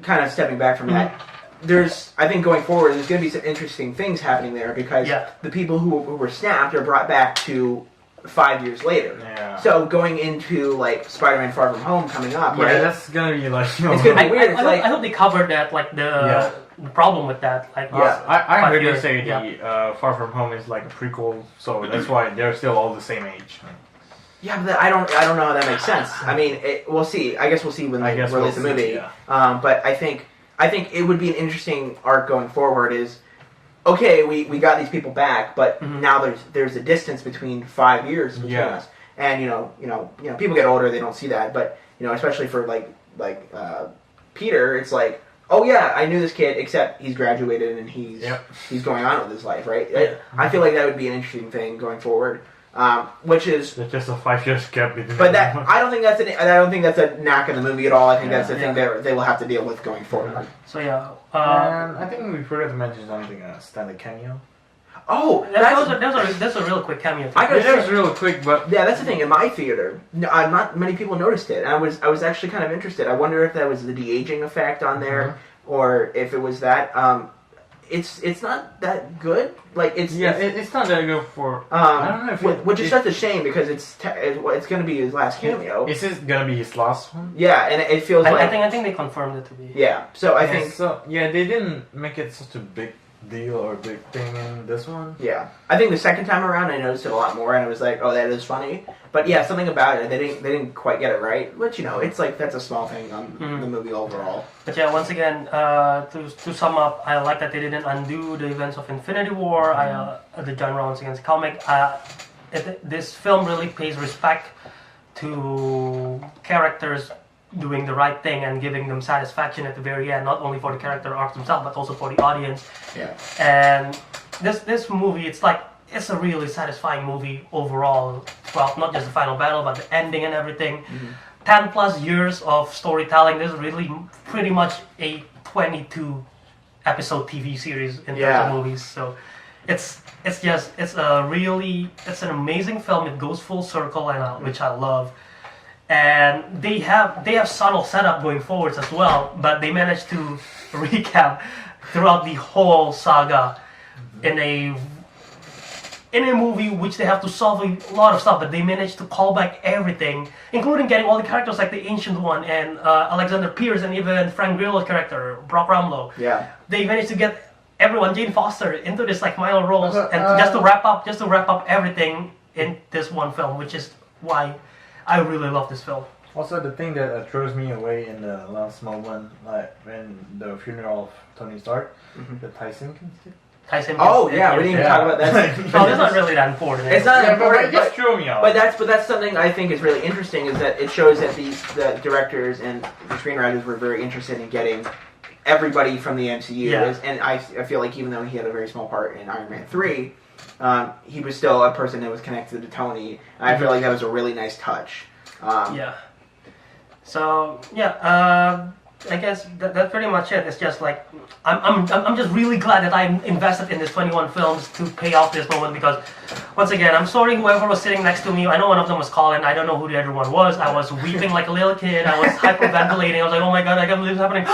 kind of stepping back from that. I think going forward, there's going to be some interesting things happening there because the people who were snapped are brought back to 5 years later. Yeah. So going into like Spider-Man: Far From Home coming up, right? Yeah, that's gonna be like. It's gonna be weird. I hope they covered that, like the problem with that. Like, I heard you say the Far From Home is like a prequel, so that's why they're still all the same age. Yeah, but I don't know how that makes sense. I mean, we'll see. I guess we'll see when they release the movie. Yeah. But I think it would be an interesting arc going forward. Is okay, we got these people back, but now there's a distance between 5 years between us, and you know people get older, they don't see that, but especially for like Peter, it's like, oh yeah, I knew this kid, except he's graduated and he's going on with his life, right? I feel like that would be an interesting thing going forward. which is. There's just a 5 years gap between. But that I don't think that's a knack in the movie at all. I think that's the thing Yeah. that they will have to deal with going forward. So yeah. And I think we forgot to mention something. Stanley cameo. Oh, That's a real quick cameo. I gotta It was say, real quick, but yeah, that's the thing. In my theater, not many people noticed it. I was actually kind of interested. I wonder if that was the de-aging effect on there, or if it was that. It's not that good. Like it's not that good for. I don't know if which is such a shame because it's going to be his last cameo. Is this gonna be his last one? Yeah, and it feels like I think they confirmed it to be. yeah. So I think so. Yeah, they didn't make it such a big deal or big thing in this one. yeah. I think the second time around I noticed it a lot more, and I was like, oh, that is funny. But yeah, something about it they didn't quite get it right. Which it's like that's a small thing on the movie overall. But yeah, once again, to sum up, I like that they didn't undo the events of Infinity War. The genre once again is comic. This film really pays respect to characters doing the right thing and giving them satisfaction at the very end, not only for the character arcs themselves, but also for the audience. Yeah. And this movie, it's a really satisfying movie overall. Well, not just the final battle, but the ending and everything. 10 plus years of storytelling. This is really pretty much a 22 episode TV series in terms of movies. So it's an amazing film. It goes full circle, and which I love. And they have subtle setup going forwards as well, but they managed to recap throughout the whole saga in a movie which they have to solve a lot of stuff, but they managed to call back everything, including getting all the characters like the Ancient One and Alexander Pierce and even Frank Grillo's character, Brock Rumlow. Yeah. They managed to get everyone, Jane Foster, into this like minor roles, and just to wrap up everything in this one film, which is why I really love this film. Also, the thing that throws me away in the last moment, like when the funeral of Tony Stark, the Tyson kid. Oh yeah, we didn't even talk about that. Oh, that's not really that important. It's not important, but it just threw me off. But that's something I think is really interesting, is that it shows that the directors and the screenwriters were very interested in getting everybody from the MCU. Yeah. And I feel like even though he had a very small part in Iron Man 3, he was still a person that was connected to Tony. And I feel like that was a really nice touch. Yeah. So yeah, I guess that's pretty much it. It's just like I'm just really glad that I invested in this 21 films to pay off this moment, because once again, I'm sorry whoever was sitting next to me. I know one of them was Colin. I don't know who the other one was. I was weeping like a little kid. I was hyperventilating. I was like, oh my god, I can't believe it's happening.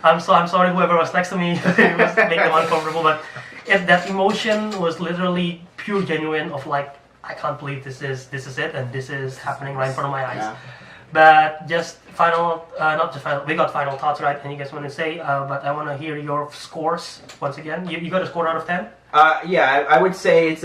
I'm sorry whoever was next to me. It was making them uncomfortable, but that emotion was literally pure genuine of like, I can't believe this is it, and this is happening right in front of my eyes. Yeah. But just we got final thoughts, right? And you guys want to say, but I want to hear your scores once again. You got a score out of 10? Yeah, I would say it's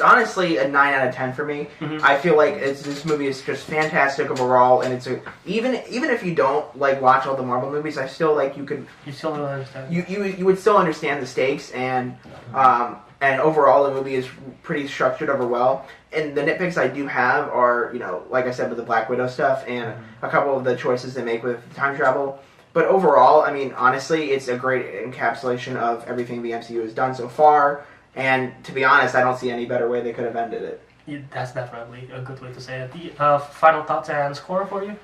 honestly a 9 out of 10 for me. I feel like this movie is just fantastic overall, and even if you don't like watch all the Marvel movies, I still like you still don't understand. You would still understand the stakes, and overall the movie is pretty structured over well. And the nitpicks I do have are, like I said, with the Black Widow stuff and a couple of the choices they make with time travel. But overall, I mean, honestly, it's a great encapsulation of everything the MCU has done so far. And to be honest, I don't see any better way they could have ended it. Yeah, that's definitely a good way to say it. The final thoughts and score for you?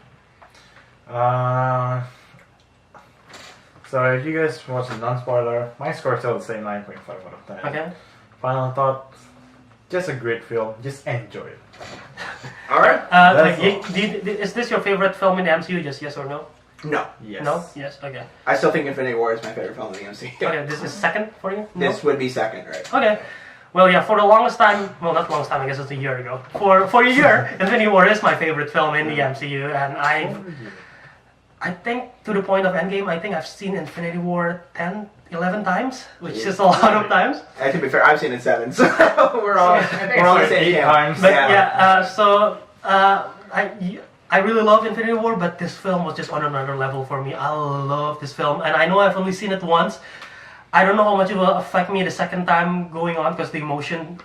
So if you guys watch the non-spoiler, my score still the same, 9.5 out of 10. Okay. Final thoughts, just a great film. Just enjoy it. All right. Is this your favorite film in the MCU? Just yes or no? No. Yes. No? Yes, okay. I still think Infinity War is my favorite film in the MCU. Okay, this is second for you? No? This would be second, right? Okay. Well, yeah, for the longest time, well, not longest time, I guess it's a year ago. For a year, Infinity War is my favorite film in the MCU, and I think to the point of Endgame, I think I've seen Infinity War 10-11 times, which is a lot of times. And to be fair, I've seen it 7, so we're all on the same times. But I really love Infinity War, but this film was just on another level for me. I love this film, and I know I've only seen it once. I don't know how much it will affect me the second time going on, because the emotion,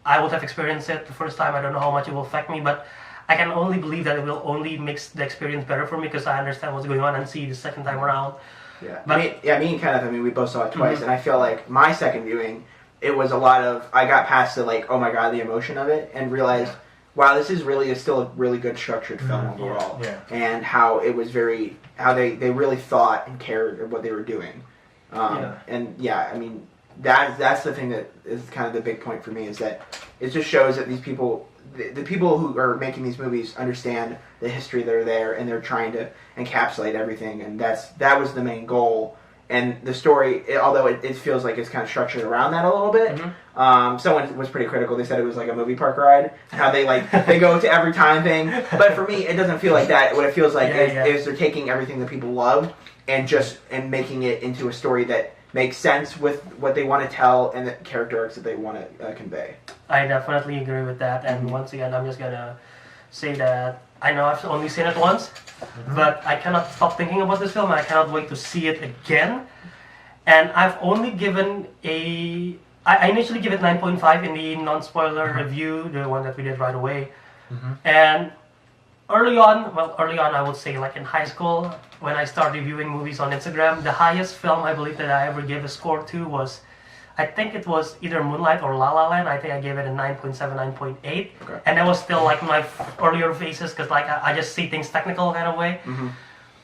I would have experienced it the first time. I don't know how much it will affect me, but I can only believe that it will only make the experience better for me, because I understand what's going on and see the second time around. Yeah, me and Kenneth, we both saw it twice, and I feel like my second viewing, it was a lot of, I got past the like, oh my god, the emotion of it, and realized, wow, this is really still a really good structured film overall. Yeah. And how it was how they really thought and cared of what they were doing. And I mean, that's the thing that is kind of the big point for me, is that it just shows that these people, the people who are making these movies, understand the history that are there, and they're trying to encapsulate everything, and that was the main goal. And the story, although it feels like it's kind of structured around that a little bit, someone was pretty critical. They said it was like a movie park ride, how they they go to every time thing. But for me, it doesn't feel like that. What it feels like is they're taking everything that people loved and making it into a story that makes sense with what they want to tell and the character arcs that they want to convey. I definitely agree with that. And once again, I'm just gonna say that I know I've only seen it once, but I cannot stop thinking about this film, and I cannot wait to see it again. And I've only given I initially give it 9.5 in the non-spoiler review, the one that we did right away. And early on, I would say like in high school, when I started reviewing movies on Instagram, the highest film I believe that I ever gave a score to was, I think it was either Moonlight or La La Land. I think I gave it a 9.7, 9.8. Okay. And that was still like my earlier phases, because like I just see things technical kind of way.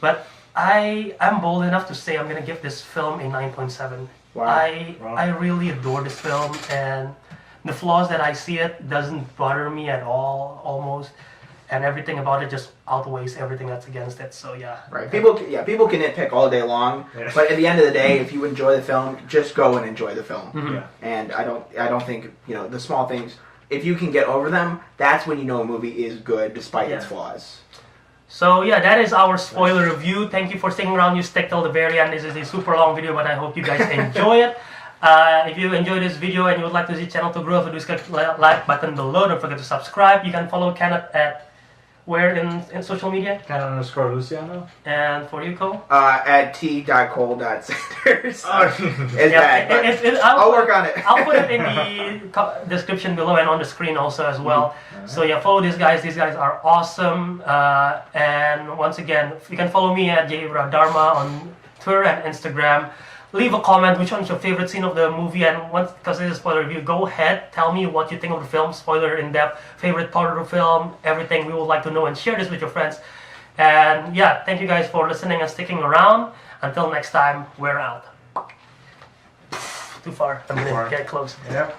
But I'm bold enough to say I'm going to give this film a 9.7. Wow. I really adore this film, and the flaws that I see it doesn't bother me at all, almost. And everything about it just outweighs everything that's against it. So yeah. Right. People can nitpick all day long, but at the end of the day, if you enjoy the film, just go and enjoy the film. And I don't think the small things. If you can get over them, that's when you know a movie is good despite its flaws. So yeah, that is our spoiler review. Thank you for sticking around. You stick till the very end. This is a super long video, but I hope you guys enjoy it. If you enjoyed this video and you would like to see the channel to grow, do click the like button below. Don't forget to subscribe. You can follow Kenneth at where in social media? Kenneth_Luciano. And for you, Cole? At t.cole.sanders. I'll work on it. I'll put it in the description below and on the screen also as well. So yeah, follow these guys. These guys are awesome. And once again, you can follow me at Wiradharma on Twitter and Instagram. Leave a comment which one's your favorite scene of the movie, and because this is a spoiler review, go ahead, tell me what you think of the film, spoiler in depth, favorite part of the film, everything. We would like to know, and share this with your friends. And yeah, thank you guys for listening and sticking around. Until next time, we're out. Too far. I'm gonna get close. Yeah.